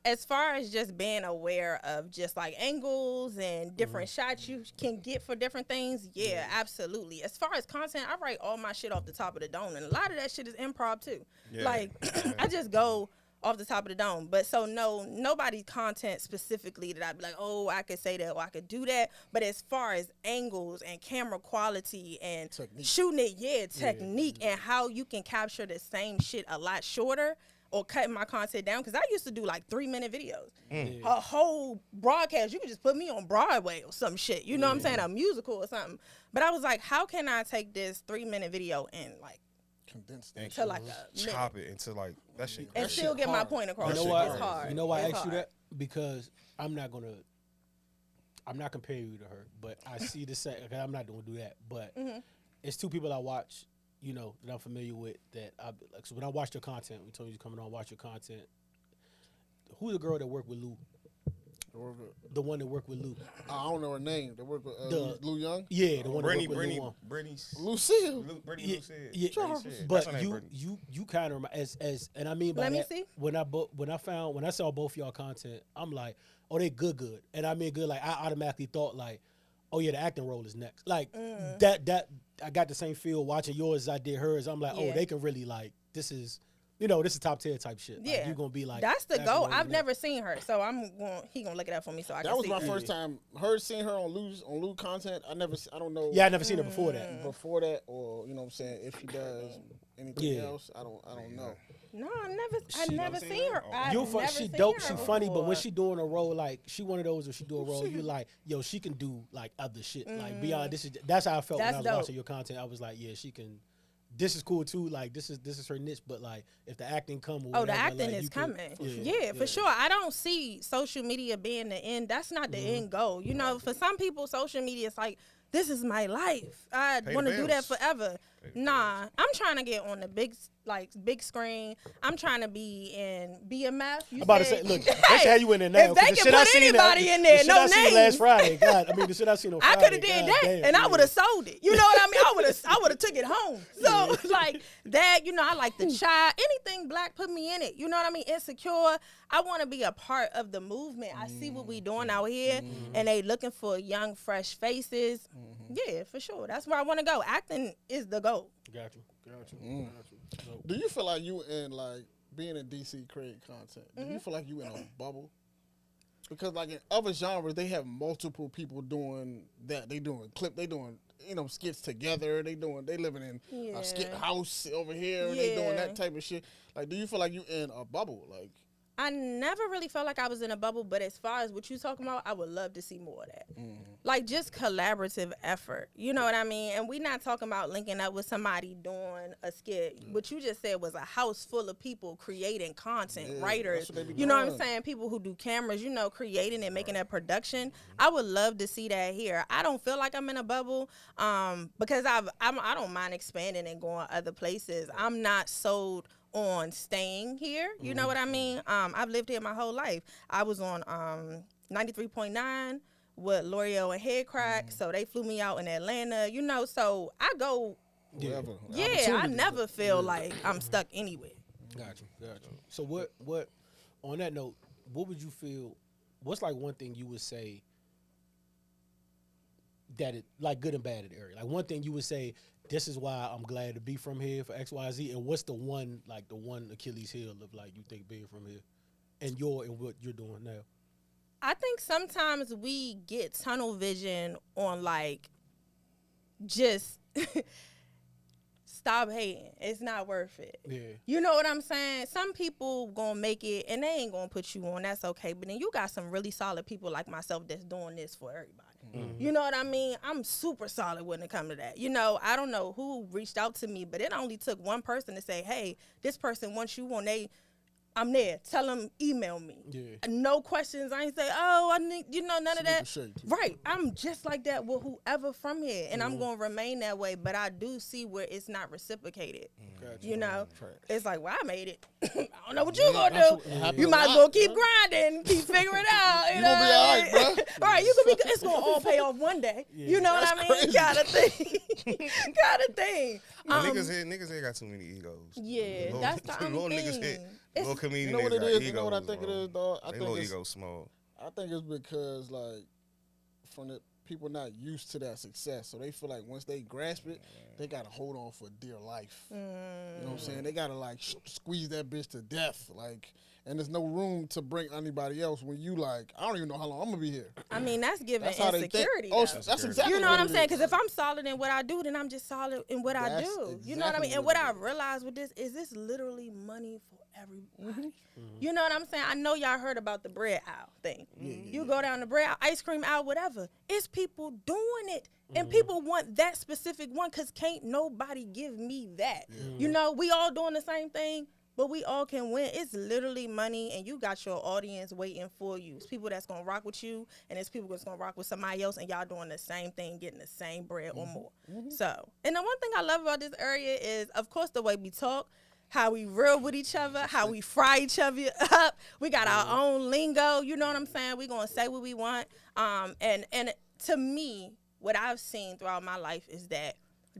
S3: as far as just being aware of just like angles and different shots you can get for different things, yeah, absolutely. As far as content, I write all my shit off the top of the dome, and a lot of that shit is improv too.
S1: Yeah.
S3: Like I just go off the top of the dome. But so no, nobody's content specifically that I'd be like, oh, I could say that or I could do that. But as far as angles and camera quality and
S4: Technique.
S3: shooting it, technique and how you can capture the same shit a lot shorter or cutting my content down. Because I used to do like 3-minute videos. A whole broadcast. You could just put me on Broadway or some shit. You know what I'm saying? A musical or something. But I was like, how can I take this 3-minute video and like
S4: Condensed.
S1: And
S3: to like a minute
S1: chop it into like that shit.
S3: and
S1: crazy.
S3: still get my
S4: hard.
S3: point across?
S2: You know
S1: shit
S2: why?
S3: It's hard.
S2: You know why I
S3: It's
S2: asked you
S3: hard.
S2: that? Because I'm not comparing you to her, but I see the same. Okay, I'm not gonna do that, but it's two people I watch, you know, that I'm familiar with. That I like. So when I watch your content, we told you coming on, watch your content. Who's the girl that worked with Lou? The one that worked with Lou.
S4: I don't know her name. They work with
S2: The-
S4: Lou Young.
S2: Yeah, the one that
S1: Brittany,
S2: worked with Lou.
S1: Brittany's.
S4: Lucille.
S1: Brittany
S2: Yeah,
S1: Lucille.
S2: yeah.
S1: Brittany Lucille.
S2: But
S1: That's her name,
S2: you
S1: Brittany.
S2: you kind of as and I mean by
S3: Let me
S2: that,
S3: see.
S2: when I saw both y'all content, I'm like, oh, they good, and I mean good. Like I automatically thought like, oh yeah, the acting role is next. Like that I got the same feel watching yours as I did hers. I'm like, oh,
S3: Yeah.
S2: they can really like this is. You know, this is top tier type shit. Like,
S3: Yeah,
S2: you're gonna be like,
S3: that's the
S2: acting
S3: goal.
S2: role is
S3: I've
S2: next.
S3: never seen her, so he gonna look it up for me so I
S4: That
S3: can
S4: was
S3: see.
S4: my
S3: her.
S4: first time. Seeing her on Lou content. I don't know.
S2: Yeah, I never seen her before that.
S4: Before that, or you know what I'm saying, if she does anything
S2: Yeah.
S4: else, I don't know.
S3: No, I
S2: She-
S3: never seen her.
S1: Oh.
S3: I've
S2: You
S3: never
S2: she
S3: seen
S2: dope,
S3: her
S2: she funny, but when
S3: before.
S2: she doing a role, like she one of those when she do a role, you like, yo, she can do like other shit. Like beyond that's how I felt when I
S3: That's
S2: was
S3: dope.
S2: watching your content. I was like, yeah, she can. This is cool too. Like this is her niche, but like if the acting come, or
S3: Oh, the
S2: whatever,
S3: acting
S2: like,
S3: is
S2: you can-
S3: coming.
S2: yeah,
S3: Yeah, for sure. I don't see social media being the end. That's not the
S2: Mm-hmm.
S3: end goal. You know, for some people, social media is like this is my life. I
S1: Pay
S3: want to
S1: the
S3: do that
S1: bills.
S3: forever.
S1: Pay the
S3: Nah, I'm trying to get on the big screen. I'm trying to be in BMF. You
S2: I'm about to
S3: said-
S2: say, look, they say you in there now.
S3: if they
S2: 'cause the
S3: can
S2: shit I
S3: put
S2: seen
S3: anybody
S2: that-
S3: in there,
S2: the shit
S3: no
S2: I seen
S3: names.
S2: last Friday. God, I mean, the shit I seen on
S3: I
S2: Friday.
S3: could have did
S2: God
S3: that,
S2: damn,
S3: and I
S2: yeah.
S3: would have sold it. You know what I mean? I would have took it home. So like that, you know, I like the child. Anything black, put me in it. You know what I mean? Insecure. I want to be a part of the movement. I see what we doing out here, and they looking for young, fresh faces. Yeah, for sure. That's where I want to go. Acting is the goal.
S2: Got you. So,
S4: Do you feel like you in like being in DC creating content? Do you feel like you in a bubble? Because like in other genres, they have multiple people doing that. They doing skits together. They living in a skit
S3: Yeah.
S4: house over here. And they doing
S3: Yeah.
S4: that type of shit. Like, do you feel like you in a bubble? Like,
S3: I never really felt like I was in a bubble, but as far as what you talking about, I would love to see more of that. Like just collaborative effort. You know what I mean? And we not talking about linking up with somebody doing a skit. What you just said was a house full of people creating content,
S4: Yeah,
S3: writers.
S4: that's what they be
S3: You know what I'm
S4: doing.
S3: saying? People who do cameras, you know, creating and making that production. I would love to see that here. I don't feel like I'm in a bubble because I don't mind expanding and going other places. I'm not sold on staying here. You know what I mean? I've lived here my whole life. I was on 93.9 with L'Oreal and Headcrack, so they flew me out in Atlanta, you know, so I go,
S4: whatever.
S3: yeah, I
S4: Opportunity.
S3: never feel like I'm stuck anywhere.
S2: got you. So what? On that note, what would you feel? What's like one thing you would say that it like good and bad in the area? Like one thing you would say, this is why I'm glad to be from here for XYZ. And what's the one Achilles heel of like you think being from here, and what you're doing now?
S3: I think sometimes we get tunnel vision on like just stop hating. It's not worth it.
S2: Yeah.
S3: You know what I'm saying? Some people gonna make it and they ain't gonna put you on. That's okay. But then you got some really solid people like myself that's doing this for everybody. You know what I mean? I'm super solid when it comes to that. You know, I don't know who reached out to me, but it only took one person to say, hey, this person wants you on. I'm there. Tell them, email me.
S2: Yeah.
S3: No questions. I ain't say, oh, I need, none of that.
S4: Salute the shade, too.
S3: Right. I'm just like that with whoever from here, and I'm going to remain that way. But I do see where it's not reciprocated.
S2: Gotcha.
S3: You know,
S4: Trash.
S3: it's like, well, I made it. I don't know what you going to do.
S4: Happens
S3: You
S4: a
S3: might as
S4: lot,
S3: well keep
S4: bruh.
S3: grinding, keep figuring it out. You
S4: You
S3: know
S4: gonna be
S3: what I
S4: all
S3: mean?
S4: right, bruh.
S3: Right. You could be. It's gonna all pay off one day. You know what I mean?
S4: crazy.
S3: Gotta think. Gotta think.
S1: Niggas here got too many egos.
S3: Yeah,
S1: Little-
S3: that's the
S1: little
S3: only
S1: niggas
S3: thing.
S1: here.
S3: It's-
S1: Little comedian
S4: You know what
S1: niggas
S4: it
S1: got
S4: is? You know what I
S1: egos,
S4: think it
S1: bro.
S4: is, dog? I
S1: They
S4: think
S1: little
S4: it's
S1: ego small.
S4: I think it's because like from the people not used to that success, so they feel like once they grasp it, they gotta hold on for dear life. You know what I'm saying? They gotta like squeeze that bitch to death, like. And there's no room to bring anybody else when you like. I don't even know how long I'm gonna be here.
S3: I mean, that's giving
S4: That's how they think.
S3: insecurity.
S4: Oh,
S3: though.
S4: that's exactly.
S3: You know what I'm
S4: it
S3: saying?
S4: is.
S3: Because if I'm solid in what I do, then I'm just solid in what I
S4: That's
S3: do. You know what I
S4: exactly
S3: mean? And
S4: what
S3: what
S4: it
S3: I
S4: is.
S3: realized with this is this literally money for everybody.
S4: Mm-hmm.
S3: You know what I'm saying? I know y'all heard about the bread aisle thing. You go down the bread aisle, ice cream aisle, whatever. It's people doing it. And people want that specific one because can't nobody give me that. You know, we all doing the same thing. But we all can win. It's literally money, and you got your audience waiting for you. It's people that's gonna rock with you, and it's people that's gonna rock with somebody else, and y'all doing the same thing, getting the same bread or more. So, and the one thing I love about this area is, of course, the way we talk, how we real with each other, how we fry each other up. We got our own lingo. You know what I'm saying? We gonna say what we want. And to me, what I've seen throughout my life is that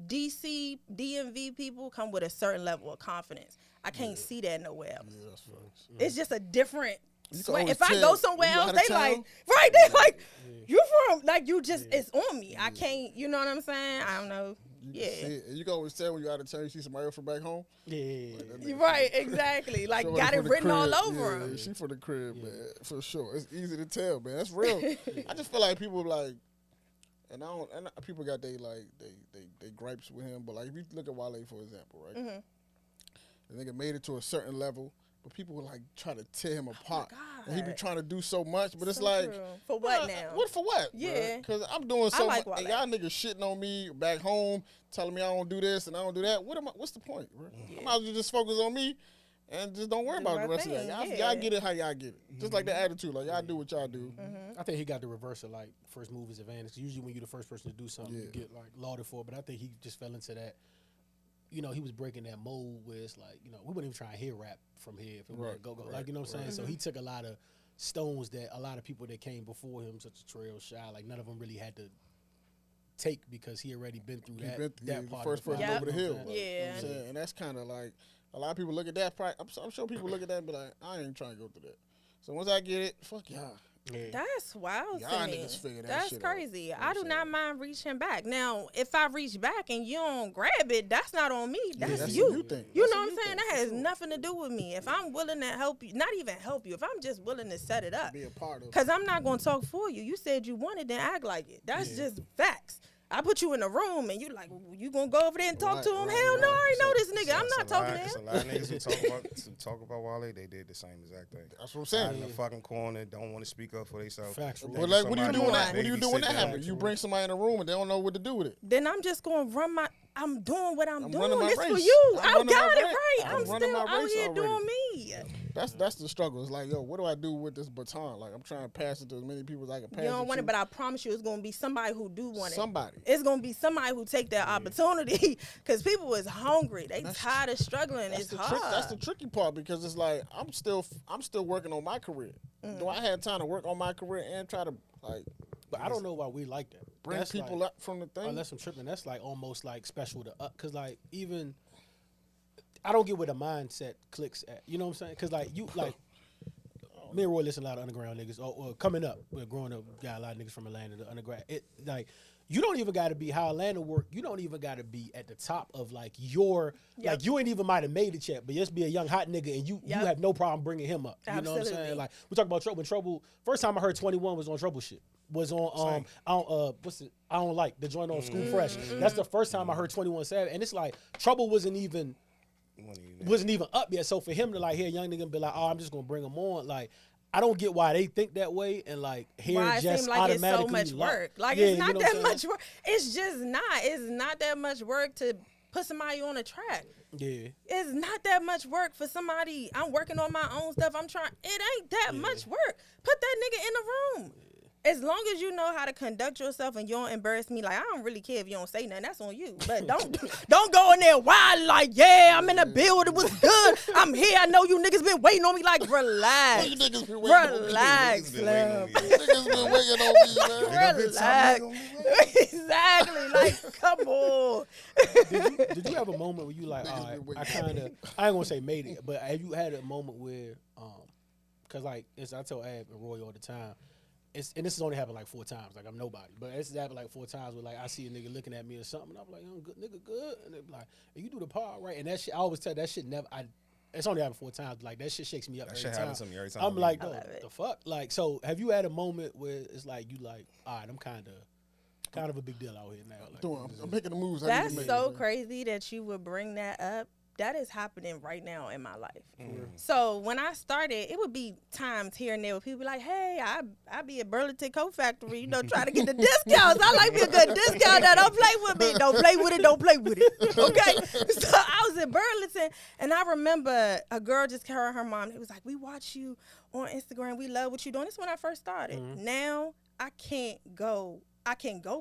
S3: DC, DMV people come with a certain level of confidence. I can't see that nowhere else.
S4: Yeah, that's facts.
S3: It's just a different
S4: You can
S3: swag.
S4: always
S3: If I
S4: tell
S3: go somewhere
S4: you
S3: else,
S4: out
S3: they
S4: of
S3: like,
S4: town.
S3: right, they like, you from, like, you just, it's on me. I can't, you know what I'm saying? I don't know.
S4: You can see it. And you can always tell when you're out of town, you see somebody else from back home.
S2: Yeah.
S3: You're right, exactly. Like,
S4: Somebody
S3: got it
S4: from the
S3: written all
S4: crib.
S3: over
S4: Yeah,
S3: them.
S4: she from the crib, man, for sure. It's easy to tell, man. That's real. I just feel like people like, and people got they gripes with him, but like if you look at Wale for example, right? The nigga made it to a certain level, but people would like try to tear him apart, and he be
S3: God.
S4: trying to do so much, but it's
S3: So
S4: like.
S3: true. For what
S4: Bruh,
S3: now?
S4: What for what?
S3: Yeah.
S4: Because I'm doing
S3: I
S4: so
S3: like
S4: much. And
S3: Wale.
S4: y'all niggas shitting on me back home, telling me I don't do this and I don't do that. What's the point, bro? I might as well just focus on me and just don't worry
S3: Do
S4: about
S3: my
S4: the rest of
S3: thing,
S4: that.
S3: yeah.
S4: Y'all get it how y'all get it. Just like the attitude, like y'all do what y'all do.
S2: I think he got the reverse of like first move is advantage. Usually when you're the first person to do something, you get like lauded for it. But I think he just fell into that. You know, he was breaking that mold where it's like, you know, we wouldn't even try to hear rap from here if it were go. Like, you know what I'm saying? So he took a lot of stones that a lot of people that came before him, such as Trail Shy, like none of them really had to take because he already been through that part.
S4: First
S2: of the
S4: person over the hill.
S3: Yeah.
S4: You know what I'm saying? And that's kind of like, a lot of people look at that. I'm sure people look at that and be like, I ain't trying to go through that. So once I get it, fuck y'all.
S2: Yeah.
S3: That's wild
S4: Y'all
S3: to me.
S4: niggas figure that
S3: That's
S4: shit out.
S3: crazy.
S4: You know
S3: I
S4: what
S3: do
S4: I'm
S3: not
S4: saying?
S3: mind reaching back. Now, if I reach back and you don't grab it, that's not on me. That's
S4: that's
S3: you.
S4: what you think.
S3: You
S4: That's
S3: know
S4: what
S3: what I'm
S4: you
S3: saying?
S4: think,
S3: That
S4: for
S3: has
S4: sure.
S3: nothing to do with me. If I'm willing to help you, not even help you, if I'm just willing to set it up,
S4: Be a part of it.
S3: because I'm not going to talk for you. You said you wanted, then act like it. That's just facts. I put you in a room and you like, well, you gonna go over there and talk
S4: Right,
S3: to him?
S4: right,
S3: Hell no,
S4: right.
S3: I ain't know this nigga. I'm
S1: It's
S3: not
S1: a
S3: talking
S1: lot-
S3: to
S1: It's
S3: him.
S1: a lot of niggas who talk about Wale. They did the same exact thing.
S4: That's what I'm
S1: Out
S4: saying.
S1: in the fucking corner, don't want to speak up for themselves.
S2: Facts.
S4: But like, what do you
S1: Somebody
S4: do when
S1: on
S4: that?
S1: that
S4: What do you
S1: baby
S4: do when
S1: sit
S4: that
S1: down.
S4: happens? You bring somebody in a room and they don't know what to do with it.
S3: Then I'm just gonna run my. I'm doing what I'm
S4: I'm
S3: doing.
S4: running my
S3: This for
S4: race.
S3: you.
S4: I'm
S3: I
S4: running my
S3: got it
S4: race.
S3: right.
S4: I'm
S3: I'm
S4: running
S3: still
S4: my
S3: out
S4: race
S3: here
S4: already.
S3: doing me.
S4: That's the struggle. It's like, yo, what do I do with this baton? Like, I'm trying to pass it to as many people as I can pass
S3: You don't
S4: it
S3: want
S4: to.
S3: it, but I promise you, it's gonna be somebody who do want it.
S4: Somebody.
S3: It's gonna be somebody who take that opportunity because people is hungry. They tired of struggling.
S4: That's
S3: It's
S4: the
S3: hard.
S4: trick. That's the tricky part because it's like I'm still working on my career. Do I have time to work on my career and try to like
S2: But I don't know why we like that.
S4: bring
S2: That's
S4: people
S2: like,
S4: up from the thing?
S2: Unless I'm tripping, that's like almost like special to us. Cause like even I don't get where the mindset clicks at. You know what I'm saying? Cause like you like me and Roy listen to a lot of underground niggas. Or coming up, we're growing up, got a lot of niggas from Atlanta, the underground. It like you don't even got to be how Atlanta work. You don't even got to be at the top of like your like you ain't even might have made it yet, but just be a young hot nigga and you have no problem bringing him up. You know what I'm saying?
S3: Absolutely.
S2: Like we talk about Trouble. When Trouble first time I heard 21 was on Trouble shit. Was on I don't like the joint on School Fresh. That's the first time I heard 21 Savage, and it's like Trouble wasn't even up yet. So for him to like hear a young nigga and be like, oh, I'm just gonna bring him on, like I don't get why they think that way and like hear
S3: Why
S2: it
S3: it
S2: just
S3: seems like it's so
S2: automatically
S3: much work. Like
S2: Yeah,
S3: it's
S2: you
S3: not
S2: know what I'm
S3: that
S2: saying?
S3: much work. It's just not. It's not that much work to put somebody on a track.
S2: Yeah.
S3: It's not that much work for somebody. I'm working on my own stuff. I'm trying. It ain't that much work. Put that nigga in the room. As long as you know how to conduct yourself and you don't embarrass me, like I don't really care if you don't say nothing. That's on you. But don't go in there wild like, yeah, I'm in the building. It was good. I'm here. I know you niggas been waiting on me. Like, relax.
S4: You niggas been waiting on me.
S3: Relax, Slim.
S4: Niggas been waiting on me, man.
S3: Relax. Exactly. Like, come on.
S2: Did you have a moment where you like, all right, I ain't gonna say made it, but have you had a moment where, cause like, as I tell Ab and Roy all the time, and this has only happened like 4 times, like I'm nobody, but it's happened like 4 times where like I see a nigga looking at me or something, and I'm like, good nigga, good, and they be like, hey, you do the part right, and that shit, I always tell that shit never, it's only happened 4 times, but like that shit shakes me up
S1: That
S2: every
S1: shit
S2: time.
S1: happens to me every time.
S2: I'm like,
S3: I
S2: no,
S3: love it.
S2: the fuck, like, so have you had a moment where it's like you like, all right, I'm kind of a big deal out here now. Like,
S4: I'm making the moves. I need
S3: That's
S4: to make,
S3: so
S4: man.
S3: crazy that you would bring that up. That is happening right now in my life. So when I started, it would be times here and there where people be like, hey, I be at Burlington Coat Factory, you know, trying to get the discounts. I like me a good discount. Now don't play with me. Don't play with it. Don't play with it. Okay? So I was in Burlington, and I remember a girl just carrying her mom. It was like, we watch you on Instagram. We love what you're doing. This is when I first started. Now I can go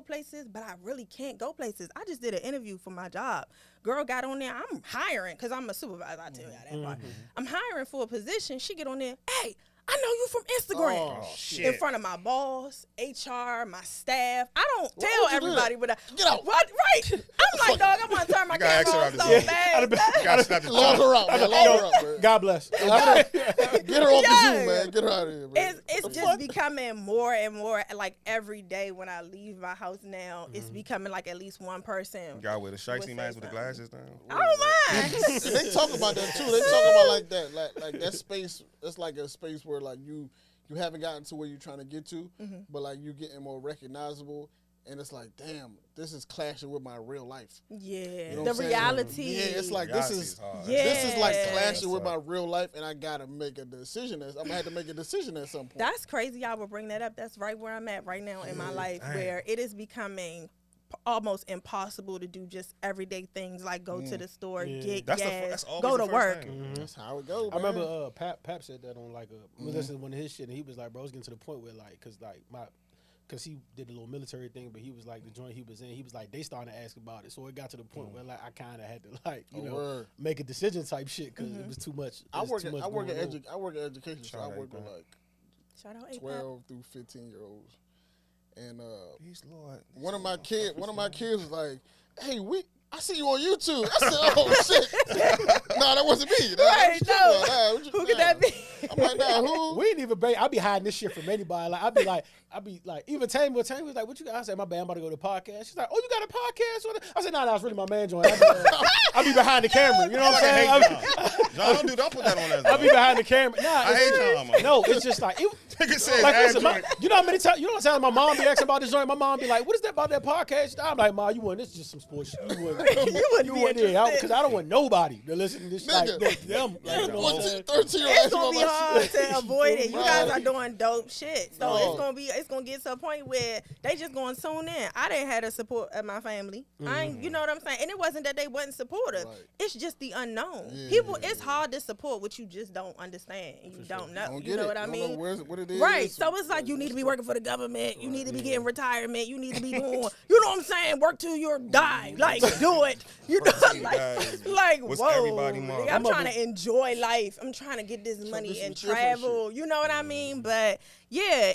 S3: places, but I really can't go places. I just did an interview for my job. Girl got on there. I'm hiring because I'm a supervisor. I tell you that part. I'm hiring for a position. She get on there. Hey, I know you from Instagram.
S4: Oh,
S1: shit.
S3: In front of my boss, HR, my staff. I don't
S4: would
S3: tell
S4: you do
S3: everybody,
S4: that?
S3: but
S4: Get out.
S3: What? Right? I'm like, dog. I want to turn my
S1: You gotta
S3: camera on
S1: ask her
S3: so
S1: out to
S3: bad.
S1: You gotta snap the
S4: Load her out, man. Load her up, man.
S2: God bless.
S4: Get her off the
S3: Yeah.
S4: Zoom, man. Get her out of here, man.
S3: It's just becoming more and more like every day when I leave my house now, it's becoming like at least one person.
S1: You got with a shiesty
S3: say
S1: mask with the
S3: something.
S1: glasses down.
S3: I don't mind.
S4: And they talk about that too. They talk about like that, like that space. It's like a space where like you haven't gotten to where you're trying to get to, but like you getting more recognizable. And it's like, damn, this is clashing with my real life.
S3: Yeah,
S4: You know
S3: the
S4: what I'm saying?
S3: reality.
S4: Yeah, it's like
S1: Reality
S4: this
S1: is
S4: is
S1: hard.
S4: this is like
S3: Yeah.
S4: clashing with my real life, and I gotta make a decision. I'm gonna have to make a decision at some point.
S3: That's crazy. I would bring that up. That's right where I'm at right now in my life,
S1: Damn.
S3: where it is becoming almost impossible to do just everyday things like go to the store, get
S1: That's
S3: gas,
S1: always
S3: go
S1: the
S3: to
S1: first
S3: work.
S1: thing.
S4: That's how it goes.
S2: I remember Pap said that on like we listened to one of his shit, and he was like, bro, it's getting to the point where like, cause he did a little military thing, but he was like the joint he was in, he was like they started to ask about it, so it got to the point where like I kind of had to like make a decision type shit because it was too much.
S4: I work in education, so
S1: Shout
S4: I
S1: out
S4: work with
S1: A-Pap.
S4: like
S3: Shout out A-Pap.
S4: 12 through 15-year-olds, and
S1: Peace, Lord.
S4: one of my kids was like, "Hey, I see you on YouTube." I said, "Oh shit, nah, that wasn't me." Nah,
S3: Right, no.
S4: nah,
S3: Who could that be?
S4: I'm like, nah, who?
S2: We ain't even bang. I be hiding this shit from anybody. Like I be like, even Tammy was like, "What you got?" I said, "My bad, I'm about to go to the podcast." She's like, "Oh, you got a podcast?" I said, "Nah, it's really my man joint." I be behind the camera. You know what I'm saying?
S1: John, don't put that on us.
S2: I be behind the camera. Nah,
S1: I hate John, man.
S2: no, it's just like.
S1: Nigga said,
S2: Like,
S1: "Hey,
S2: listen,
S1: joint."
S2: you know how many times? You know what I'm saying? My mom be asking about this joint. My mom be like, "What is that about that podcast?" I'm like, "Ma, you want this? Is just some sports shit. You wouldn't be interested because I don't want nobody to listen to this. Like them, like, you know what I'm saying?
S4: 13-year-old
S3: It's gonna be hard to avoid it. You guys are doing dope shit, so
S4: Right.
S3: it's gonna get to a point where they just gonna tune in. I didn't have the support of my family. I ain't, you know what I'm saying? And it wasn't that they wasn't supportive.
S4: Right.
S3: It's just the unknown.
S4: Yeah,
S3: People, it's hard to support what you just don't understand. And you don't know.
S4: Don't
S3: You
S4: get
S3: know
S4: it.
S3: what I
S4: Don't
S3: mean?
S4: know what it is.
S3: Right. So it's like you need to be working for the government. You need to be getting retirement. You need to be doing, you know what I'm saying? Work till you die. Like, do it. You know,
S1: Work till you die.
S3: like
S1: What's
S3: whoa.
S1: everybody
S3: nigga,
S1: motto?
S3: I'm trying to enjoy life. I'm trying to get this money
S4: this
S3: and
S4: is different
S3: travel. You know what I mean? But yeah,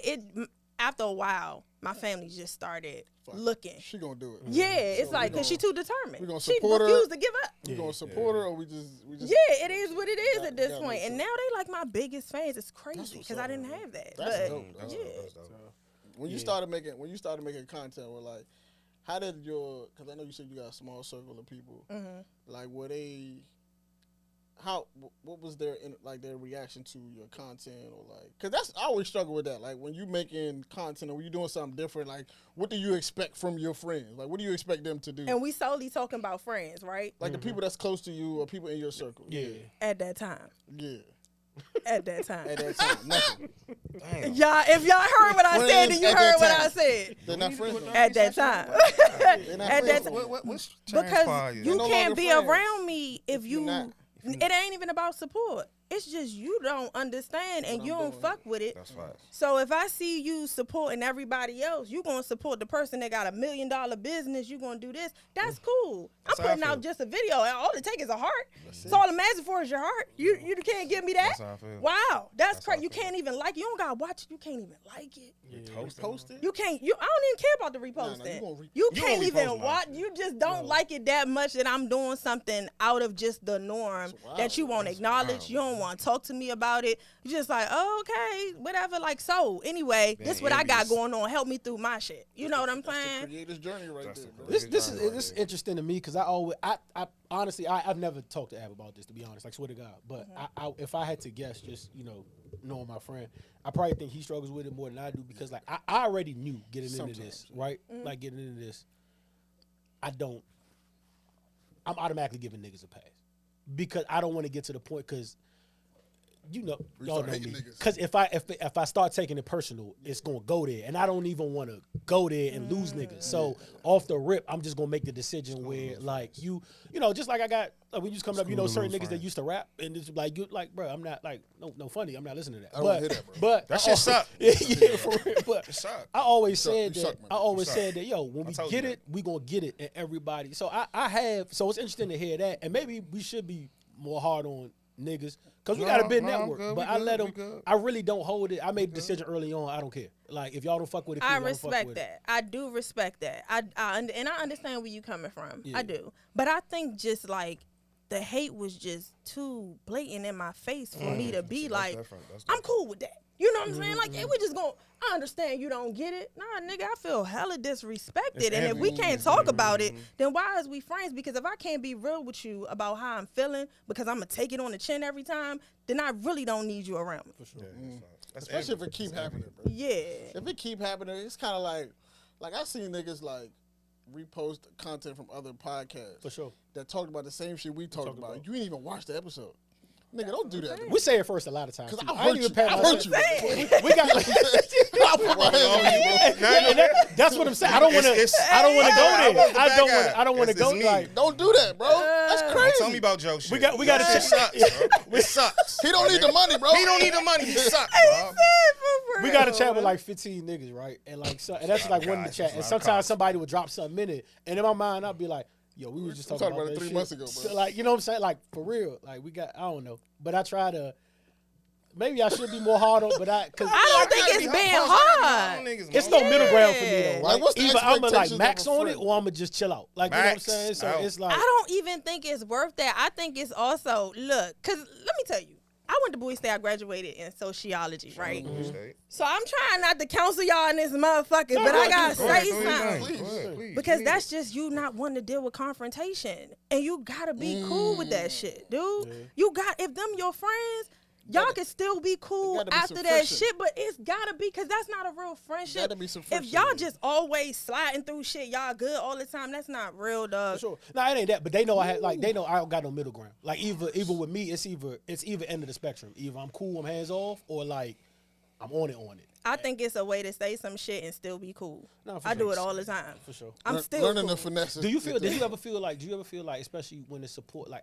S3: after a while, my family just started looking.
S4: She gonna do it.
S3: Yeah, it's
S4: So
S3: like
S4: we
S3: because she too determined.
S4: we gonna
S3: She
S4: support her.
S3: refused to give up.
S4: We gonna support her, or we just
S3: Yeah, it is what it is at this
S4: gotta
S3: point.
S4: make
S3: And now they like my biggest fans. It's crazy
S4: what's
S3: because
S4: up,
S3: I didn't
S4: man.
S3: have that.
S4: That's
S3: But
S4: dope.
S1: That's
S3: yeah.
S1: dope, that's dope.
S4: when you started making content, with like, how did your? Because I know you said you got a small circle of people. Like, were they? What was their their reaction to your content, or like? Because I always struggle with that. Like when you making content or when you doing something different, like what do you expect from your friends? Like what do you expect them to do?
S3: And we solely talking about friends, right?
S4: Like the people that's close to you or people in your circle.
S2: Yeah.
S3: At that time.
S4: Yeah.
S3: At that time.
S4: At that time, nothing.
S1: Damn.
S3: Y'all, if y'all heard what I said, then you
S4: At
S3: heard
S4: that
S3: what
S4: time.
S3: I said.
S4: They're not friends. no more.
S3: At that time.
S4: They're not
S3: At
S4: friends
S3: that
S4: no
S3: time.
S4: more.
S1: What's
S3: Because
S1: transpired?
S3: you
S4: no
S3: can't
S4: longer
S3: be
S4: friends
S3: around me if
S4: you're
S3: you.
S4: not.
S3: It ain't even about support. It's just you don't understand and
S4: what
S3: you
S4: I'm
S3: don't
S4: doing.
S3: fuck with it.
S1: That's facts.
S3: So if I see you supporting everybody else, you gonna support the person that got $1 million business. You gonna do this. That's cool.
S1: That's
S3: I'm
S1: how I
S3: putting out
S1: feel.
S3: just a video. All it takes is a heart. So all I'm asking for is your heart. You can't give me that.
S1: That's how I feel.
S3: Wow, that's
S1: That's how I
S3: crazy. You
S1: feel.
S3: can't even like. You don't gotta watch it. You can't even like it.
S4: Post it.
S3: You can't. I don't even care about the reposting.
S4: you gonna
S3: You
S1: You
S3: can't
S1: gonna
S3: even
S1: repost mine.
S3: watch. You just don't like it that much that I'm doing something out of just the norm that you won't acknowledge. You don't want to talk to me about it. You just like, oh, okay, whatever. Like so. Anyway, this what I got
S1: envious.
S3: going on. Help me through my shit. You know what I'm saying?
S4: Creator's journey right
S1: That's
S4: there.
S1: the
S4: Bro.
S1: greatest
S2: This
S1: journey
S2: is
S1: right
S2: this is
S1: there.
S2: interesting to me because I honestly I've never talked to Ab about this, to be honest. Like swear to God, but I if I had to guess, just knowing my friend, I probably think he struggles with it more than I do because like I already knew getting into this, right? Like getting into this, I'm automatically giving niggas a pass because I don't want to get to the point because. Y'all know
S4: start hating
S2: me.
S4: niggas.
S2: Because if I start taking it personal, it's gonna go there, and I don't even want to go there and lose niggas. So off the rip, I'm just gonna make the decision where like you just like I got when you just coming up, certain niggas that used to rap, and it's like you like, bro, I'm not like no funny, I'm not listening to that.
S4: I don't wanna hear that, bro.
S2: But
S1: That shit suck.
S2: yeah, for real. But
S1: It suck.
S2: I always
S4: suck.
S2: said
S4: You
S2: that.
S4: suck, man.
S2: I always
S1: You
S2: said that. Yo, when we
S1: told
S2: get
S1: you
S2: it, we gonna get it, and everybody. So I have. So it's interesting to hear that, and maybe we should be more hard on niggas because we got a big
S1: No, I'm
S2: network.
S1: good,
S2: But
S1: we
S2: I
S1: good,
S2: let
S1: we
S2: them.
S1: good.
S2: I really don't hold it. I made the decision early on. I don't care. Like if y'all don't fuck with it, cool,
S3: I
S2: y'all don't fuck
S3: respect
S2: with it.
S3: that. I do respect that. and I understand where you coming from.
S2: Yeah.
S3: I do. But I think just like the hate was just too blatant in my face for me to be
S1: That's
S3: like,
S1: different. That's
S3: I'm
S1: different.
S3: cool with that. You know what I'm saying? Like, we just gonna, I understand you don't get it. Nah, nigga, I feel hella disrespected. And if we can't talk about it, then why is we friends? Because if I can't be real with you about how I'm feeling, because I'm gonna take it on the chin every time, then I really don't need you around me.
S1: Yeah, that's
S4: Especially if
S1: envy.
S4: it keep happening, bro.
S3: Yeah.
S4: If it keep happening, it's kind of like I seen niggas like repost content from other podcasts
S2: For sure.
S4: that talked about the same shit we talked about. You ain't even watch the episode. Nigga, don't do that.
S2: We say it first a lot of times.
S4: Cause
S2: too.
S4: I hurt you. I hurt you.
S2: We got.
S4: I put my hands on you,
S2: That's what I'm saying. I don't want to. I don't want to go there. I don't want to go like.
S4: Don't do that, bro. That's crazy.
S1: Tell me about Joe shit.
S2: We got to
S1: Shit sucks, bro. It sucks.
S4: He don't need the money, bro.
S1: He don't need the money. He sucks, bro.
S2: We got to chat with like 15 niggas, right? And like, so, and that's like one in the chat. And sometimes somebody would drop something in it, and in my mind, I'd be like, "Yo, we was just talking about
S4: it
S2: that
S4: 3
S2: shit."
S4: months ago, bro.
S2: So, like, you know what I'm saying? Like for real, like we got. I don't know, but I try to. Maybe I should be more hard on, but I
S3: don't think it's being hard.
S2: It's no middle ground for me though.
S4: Like, what's the
S2: either I'm gonna like
S4: expectations
S2: max
S4: of a
S2: on it,
S4: friend?
S2: or I'm gonna just chill out. Like you know what I'm saying? So it's like
S3: I don't even think it's worth that. I think it's also cause let me tell you, I went to Bowie State. I graduated in sociology, right? So I'm trying not to counsel y'all in this motherfucker, but I gotta say something. Because that's just you not wanting to deal with confrontation. And you gotta be cool with that shit, dude. You got, if them your friends, y'all can still be cool after that shit, but it's gotta be, because that's not a real friendship.
S4: Gotta be some
S3: If
S4: friction.
S3: y'all just always sliding through shit, y'all good all the time, that's not real, dog.
S2: For sure. No, it ain't that. But they know I had they know I don't got no middle ground. Like even with me, it's either end of the spectrum. Either I'm cool, I'm hands off, or like I'm on it.
S3: I think it's a way to say some shit and still be cool.
S2: No, for
S3: I
S2: sure.
S3: do it all the time.
S2: For sure.
S3: I'm still
S4: learning
S3: cool.
S4: the finesses.
S2: Do you ever feel like, especially when it's support, like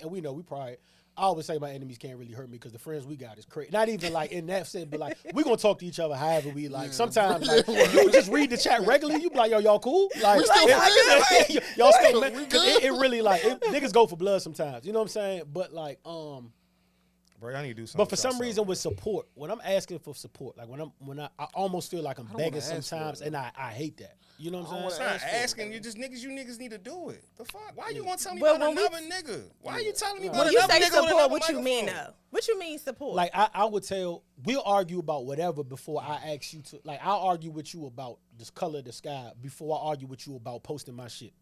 S2: and we know we probably, I always say my enemies can't really hurt me because the friends we got is crazy. Not even like in that sense, but like we gonna talk to each other however we like. Sometimes like, you just read the chat regularly, you be like, yo, y'all cool? Like,
S4: We still friends.
S2: y'all still,
S4: We
S2: man,
S4: good?
S2: it really like, niggas go for blood sometimes. You know what I'm saying? But like,
S1: Bro, I need to do something.
S2: but for some reason with support, when I'm asking for support, like when I almost feel like I'm begging
S4: wanna ask
S2: sometimes,
S4: for it,
S2: and I hate that. You know what I'm
S1: It's
S2: saying?
S1: not asking you, just niggas need to do it. The fuck? Why you want to tell me
S3: Well,
S1: about
S3: when we-
S1: another nigga? Why are you telling me about
S3: When you
S1: another
S3: say
S1: nigga with
S3: support,
S1: another
S3: what you mean
S1: microphone?
S3: though? What you mean support?
S2: Like I would tell, we'll argue about whatever before I ask you to. Like I'll argue with you about this color of the sky before I argue with you about posting my shit.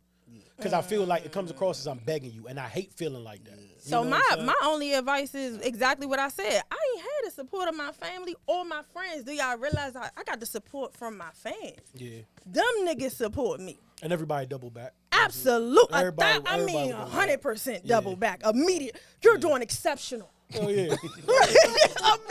S2: Because I feel like it comes across as I'm begging you, and I hate feeling like that. You
S3: So
S2: know what I'm saying?
S3: my only advice is exactly what I said. I ain't had the support of my family or my friends. Do y'all realize I got the support from my fans?
S2: Yeah,
S3: Them niggas support me.
S2: and everybody double back.
S3: Absolutely.
S2: Everybody-
S3: I mean,
S2: everybody
S3: 100% double back. Immediate. You're doing exceptional.
S2: Oh yeah,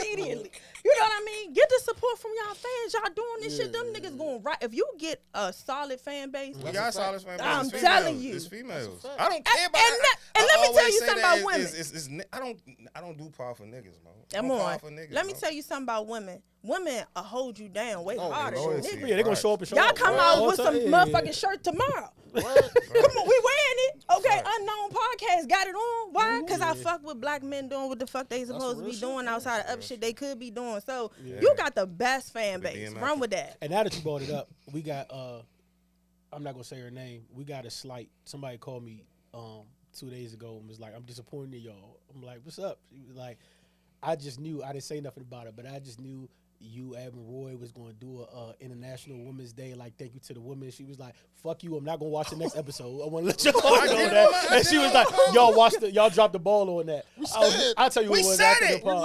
S3: Immediately. You know what I mean? Get the support from y'all fans. Y'all doing this shit. Them niggas going right. If you get a solid fan base,
S1: We got solid fan base.
S3: I'm
S1: It's
S3: telling
S1: females.
S3: you.
S1: It's females. I don't care about
S3: and
S1: that.
S3: let
S1: I
S3: me tell
S1: always
S3: you
S1: say
S3: something
S1: that
S3: about women.
S1: I don't do power for niggas, bro.
S3: Come on.
S1: Niggas,
S3: Let me
S1: bro.
S3: tell you something about women. Women will hold you down way harder than
S1: loyalty.
S3: niggas.
S2: yeah, they gonna show up and show
S3: Y'all
S2: out.
S3: come
S2: Right.
S3: out
S2: All
S3: with
S2: the
S3: some
S2: time. Yeah,
S3: motherfucking shirt tomorrow. Come on, we wearing it. Okay, Unknown Podcast got it on. Why? Because I fuck with black men doing what the fuck they supposed to be doing outside of other shit they could be doing. So you got the best fan base.
S1: BMF.
S3: Run with that.
S2: And now that you brought it up, we got I'm not gonna say her name. We got a slight. Somebody called me 2 days ago and was like, "I'm disappointed in y'all." I'm like, "What's up?" She was like, "I just knew. I didn't say nothing about it, but I just knew you, Admiral Roy, was going to do a International Women's Day. Like, thank you to the women." She was like, "Fuck you. I'm not gonna watch the next episode. I want to let y'all know that." And she was like, "Y'all dropped the ball on that." I'll tell you
S1: We
S2: what it was
S1: said
S2: after
S1: it.
S2: the pod.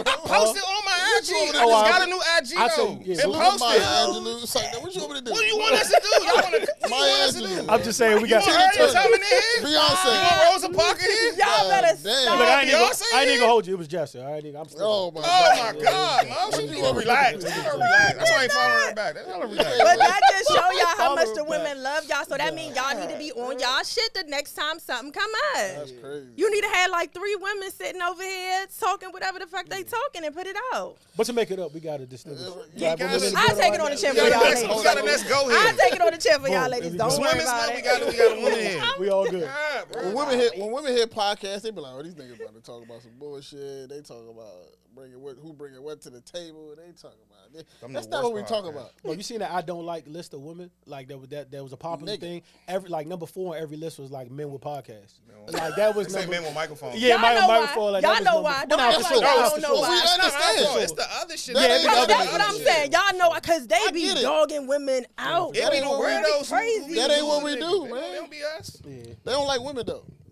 S1: I posted on my IG. I just
S2: Oh,
S1: got a new IG
S2: I tell
S1: though.
S2: you, yeah.
S1: And
S2: Look
S4: Look at
S1: posted.
S4: Maya Angelou. It's like, what you want me to do?
S1: What do you want us to do? Y'all want to? What you
S4: Maya
S1: want us to do?
S4: Angelou.
S2: I'm just saying we
S1: You
S2: got.
S1: want Harriet Tubman in here? You want
S4: Beyonce.
S1: Rosa Parks in here?
S3: Y'all better
S4: damn.
S3: stop.
S2: Look, I ain't
S1: Beyonce
S2: even
S1: in?
S2: gonna hold you. It was Jesse. All right, nigga. I'm still.
S4: Oh my
S1: Oh
S4: God.
S1: my God, man! You gonna relax? You gonna relax? That's why I ain't following her back. That's how to relax.
S3: But that just show y'all how
S2: Follow
S3: much the
S2: back.
S3: women love y'all. So that means y'all need to be on y'all shit the next time something come up.
S4: That's crazy.
S3: You need to have like 3 women sitting over here talking whatever the fuck they talking and put it out.
S2: But to make it up, we got to distinguish.
S1: Yeah, guys.
S3: I'll take it on the chin for
S1: We
S3: y'all
S1: got
S3: ladies.
S1: a next go
S3: I'll
S1: here.
S3: take it on the chin for y'all
S2: Boom.
S3: ladies.
S2: It's
S3: Don't worry
S1: Women's
S3: about
S1: month.
S3: it.
S1: We got a woman here.
S2: We all good.
S1: God, bro.
S4: When women hear podcasts, they be like, "Oh, these niggas about to talk about some bullshit." They talk about who bringing what to the table. They talk about it. That's not what we talk about.
S2: Well, you seen that I don't like list of women? Like that was a popular
S4: Nigga.
S2: thing. Number 4 on every list was like men with podcasts. Like that was
S1: Say
S2: number.
S1: men with microphones.
S2: Yeah,
S3: Y'all know
S2: my
S3: why.
S2: phone. Like,
S3: Y'all
S2: that was
S3: know
S2: number-
S3: why.
S2: Nah,
S3: Don't
S2: for
S3: act
S2: sure.
S3: like y'all
S2: Nah,
S3: don't
S2: for
S3: know
S2: sure.
S3: why.
S1: It's not
S4: understand.
S1: our fault. It's the other shit.
S4: That
S1: that
S4: ain't
S1: we
S4: the
S3: Bro,
S1: got
S4: other
S3: that's
S1: to
S3: what
S1: do.
S3: I'm
S1: Shit.
S3: saying. Y'all know because they be
S4: get it.
S3: dogging women out.
S1: It be the
S4: ain't what we
S1: weirdos.
S3: Crazy.
S1: who
S4: That ain't what we
S1: it.
S4: do,
S1: They
S4: man.
S1: don't be us.
S2: Yeah.
S4: They don't like women though.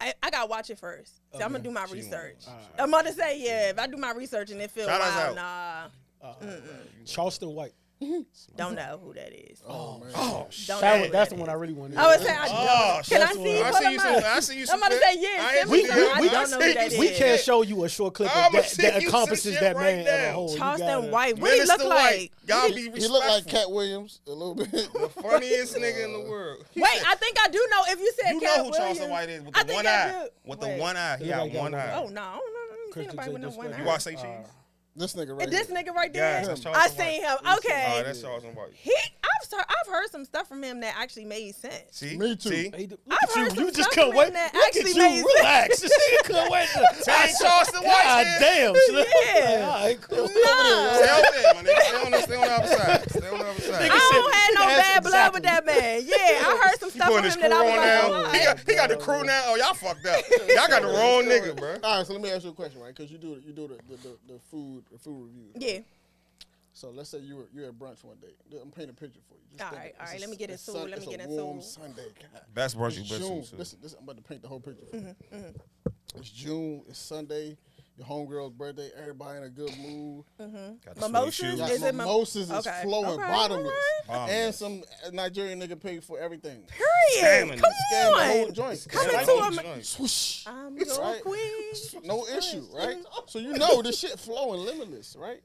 S3: I gotta watch it first. So I'm gonna do my
S1: She
S3: research.
S1: won't.
S3: I'm about to say, yeah, if I do my research and it feels
S1: Shout us
S3: wild,
S1: out.
S3: nah,
S2: Charleston White.
S3: don't know who that is.
S4: Oh man.
S2: Oh
S3: Don't
S2: That
S3: do
S2: one, that's
S3: it.
S2: the one I really want.
S3: I would say I
S1: Oh,
S3: don't. Can I
S2: that's
S3: see
S2: what-
S3: you
S1: I
S3: pull
S1: see you
S3: them up?
S1: I see you
S3: I'm about to say, yeah,
S1: I
S3: send
S1: ain't
S3: me
S1: seen
S3: some.
S1: you.
S3: I don't know who that
S2: We
S3: is.
S2: can't show you a short clip
S1: I'ma
S2: of
S1: send
S2: that
S1: you some
S2: encompasses
S1: shit
S2: that
S1: right
S2: man
S1: now.
S2: as a whole. You
S3: Charleston
S2: gotta-
S3: White. What he
S1: Minister
S3: look
S1: White.
S3: like?
S1: Y'all be
S4: He
S1: respectful.
S4: look like Cat Williams a little bit.
S1: The funniest nigga in the world.
S3: Wait, I think I do know. If you said
S1: You
S3: Cat
S1: know who Charleston
S3: Williams,
S1: White is with
S3: I
S1: the
S3: think
S1: one
S3: I
S1: eye.
S3: do.
S1: With the
S3: Wait.
S1: one eye. He
S2: Look
S1: got
S2: like that
S1: one
S2: one.
S1: eye.
S3: Oh no, I don't see
S2: Christian
S3: anybody with no
S2: J.
S3: one
S1: You
S3: eye.
S1: watch say cheese?
S4: This nigga right
S3: This
S4: here.
S3: nigga right
S1: Yes,
S3: there.
S1: that's
S3: I
S1: Charleston
S3: seen him.
S1: Oh,
S3: Okay.
S1: that's Charleston White.
S3: I've heard some stuff from him that actually made sense.
S1: See?
S4: Me too.
S1: See?
S2: Hey, look
S3: I've
S2: at you.
S3: heard some
S2: You just
S3: stuff
S2: couldn't
S3: from
S2: wait.
S3: him that
S2: Look
S3: actually
S2: at
S3: made
S2: you. Relax. This nigga couldn't wait.
S1: Say Charleston White
S2: God
S1: here.
S2: damn.
S3: Yeah.
S2: All right, cool.
S3: Nah.
S1: Stay over there, my nigga. Stay on the other side. Stay on the other side.
S3: I
S2: Nigga said-
S3: don't have no
S2: That's
S3: bad blood with that man. Yeah, I heard some
S1: He
S3: stuff
S1: putting
S3: from
S1: his
S3: him
S1: crew
S3: that I
S1: on
S3: was like,
S1: now.
S3: oh,
S1: He got the crew now. Oh, y'all fucked up. Y'all got the wrong nigga, bro.
S4: All right, so let me ask you a question, right? Because you do the food reviews.
S3: yeah.
S4: So let's say you're at brunch one day. I'm painting a picture for you. Just
S3: All
S4: think
S3: right,
S4: it.
S3: all right,
S4: It's
S3: let
S4: a-
S3: me get
S4: it's
S3: into it,
S4: sun-
S3: let me
S4: it's
S3: get
S4: a
S3: into
S4: warm
S3: it.
S4: Sunday. God.
S1: Best brunch you
S4: It's
S1: been
S4: June.
S1: to.
S4: Listen, I'm about to paint the whole picture for you. It's June. It's Sunday. Your homegirl's birthday. Everybody in a good mood.
S1: Got the sweet
S3: Mimosas?
S1: shoes.
S4: Got
S3: Is it
S4: mimosas is
S3: okay.
S4: flowing
S3: Okay,
S4: bottomless.
S3: all
S1: right.
S4: And some Nigerian nigga paid for everything.
S3: Period.
S1: Scamming.
S3: Come
S4: Scam the whole
S3: on.
S4: joint.
S3: Come
S1: Like
S3: into
S1: old
S3: a.
S1: joints.
S4: Swoosh.
S3: I'm your
S4: Right.
S3: queen.
S4: No issue, right? So you know this shit flowing limitless, right?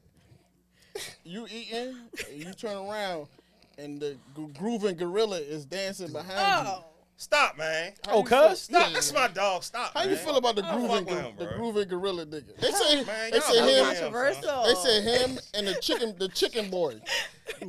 S4: You eating, and you turn around, and the grooving gorilla is dancing behind you.
S3: Oh.
S1: Stop, man.
S2: Oh, cuz?
S1: Stop. That's my dog. Stop.
S4: How you
S1: man.
S4: feel about the
S1: Fuck
S4: grooving,
S1: with him,
S4: the
S1: bro.
S4: grooving gorilla nigga? They say,
S1: Man,
S4: they
S1: y'all
S4: say
S1: know
S4: him.
S1: him.
S3: Controversial.
S4: They say him and the chicken boy.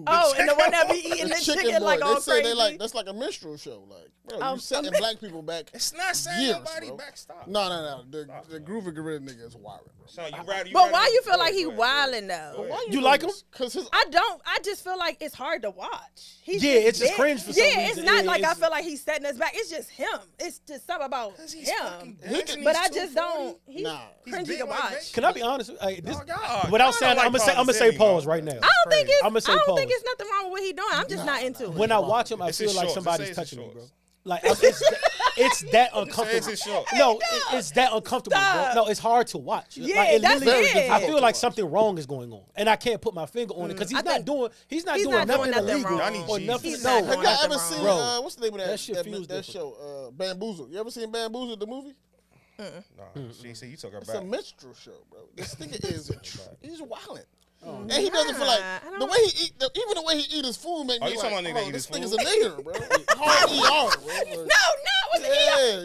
S3: Oh, and the one that be eating the chicken like all
S4: They say
S3: crazy.
S4: they like that's like a minstrel show. Like, bro, you setting black people back.
S1: It's not saying
S4: Years,
S1: nobody
S4: bro.
S1: back. Stop.
S4: No. The grooving gorilla nigga is wild, bro.
S1: Son, you rather,
S3: But why you feel like he wilding though?
S4: Why
S2: You like him?
S4: Because his
S3: I don't. I just feel like it's hard to watch. He's
S2: Yeah, it's just
S3: big.
S2: cringe for some
S3: Yeah,
S2: reason.
S3: it's not
S2: Yeah,
S3: like I
S2: it's-
S3: feel like he's setting us back. It's just him. It's just something about him. But I just don't. He's
S4: Nah.
S3: cringy
S1: big
S3: to
S1: like
S3: watch.
S1: Vegas.
S2: Can I be honest? Hey, this,
S1: Dog, y'all-
S2: without
S1: y'all
S2: saying,
S1: don't
S2: I'm
S1: like
S2: gonna say
S1: positivity,
S2: pause
S1: bro.
S2: right now.
S3: I don't think it's.
S2: I'ma say
S3: I don't
S2: pause.
S3: think it's nothing wrong with what he's doing. I'm just not into it.
S2: When I watch him, I
S1: It's
S2: feel
S1: his
S2: like
S1: shorts.
S2: somebody's
S1: Just say it's
S2: touching me,
S1: his
S2: bro.
S1: shorts.
S2: Like it's that uncomfortable.
S1: it's his shorts.
S2: No, it's that uncomfortable, bro.
S3: Stop.
S2: No, it's hard to watch.
S3: Yeah,
S2: like,
S3: that's
S2: literally-
S3: it.
S2: I feel like something wrong is going on, and I can't put my finger on it because
S3: I
S2: he's not
S3: think
S2: doing. He's not
S3: he's
S2: doing
S3: not doing
S2: nothing
S3: nothing
S2: illegal
S3: wrong.
S1: Y'all need
S2: or
S1: Jesus.
S2: nothing.
S3: He's
S2: No,
S3: not
S4: Have
S3: doing
S4: y'all
S3: nothing
S4: ever
S3: wrong.
S4: seen
S2: Bro.
S4: what's the name of
S2: That shit
S4: that
S2: feels different.
S4: show? Bamboozled. You ever seen Bamboozled the movie?
S1: Nah, see, you took her
S4: It's a
S1: back.
S4: minstrel show, bro. This nigga is he's wilding. And he doesn't feel like
S3: I don't
S4: the way he eat, even the way he eat his food make me
S1: you
S4: like,
S1: talking about nigga that
S4: oh,
S1: eat
S4: this
S1: his
S4: nigga's
S1: food?
S4: a nigger, bro. Hard ER, bro. Like,
S3: No, what's
S4: Yeah,
S3: he?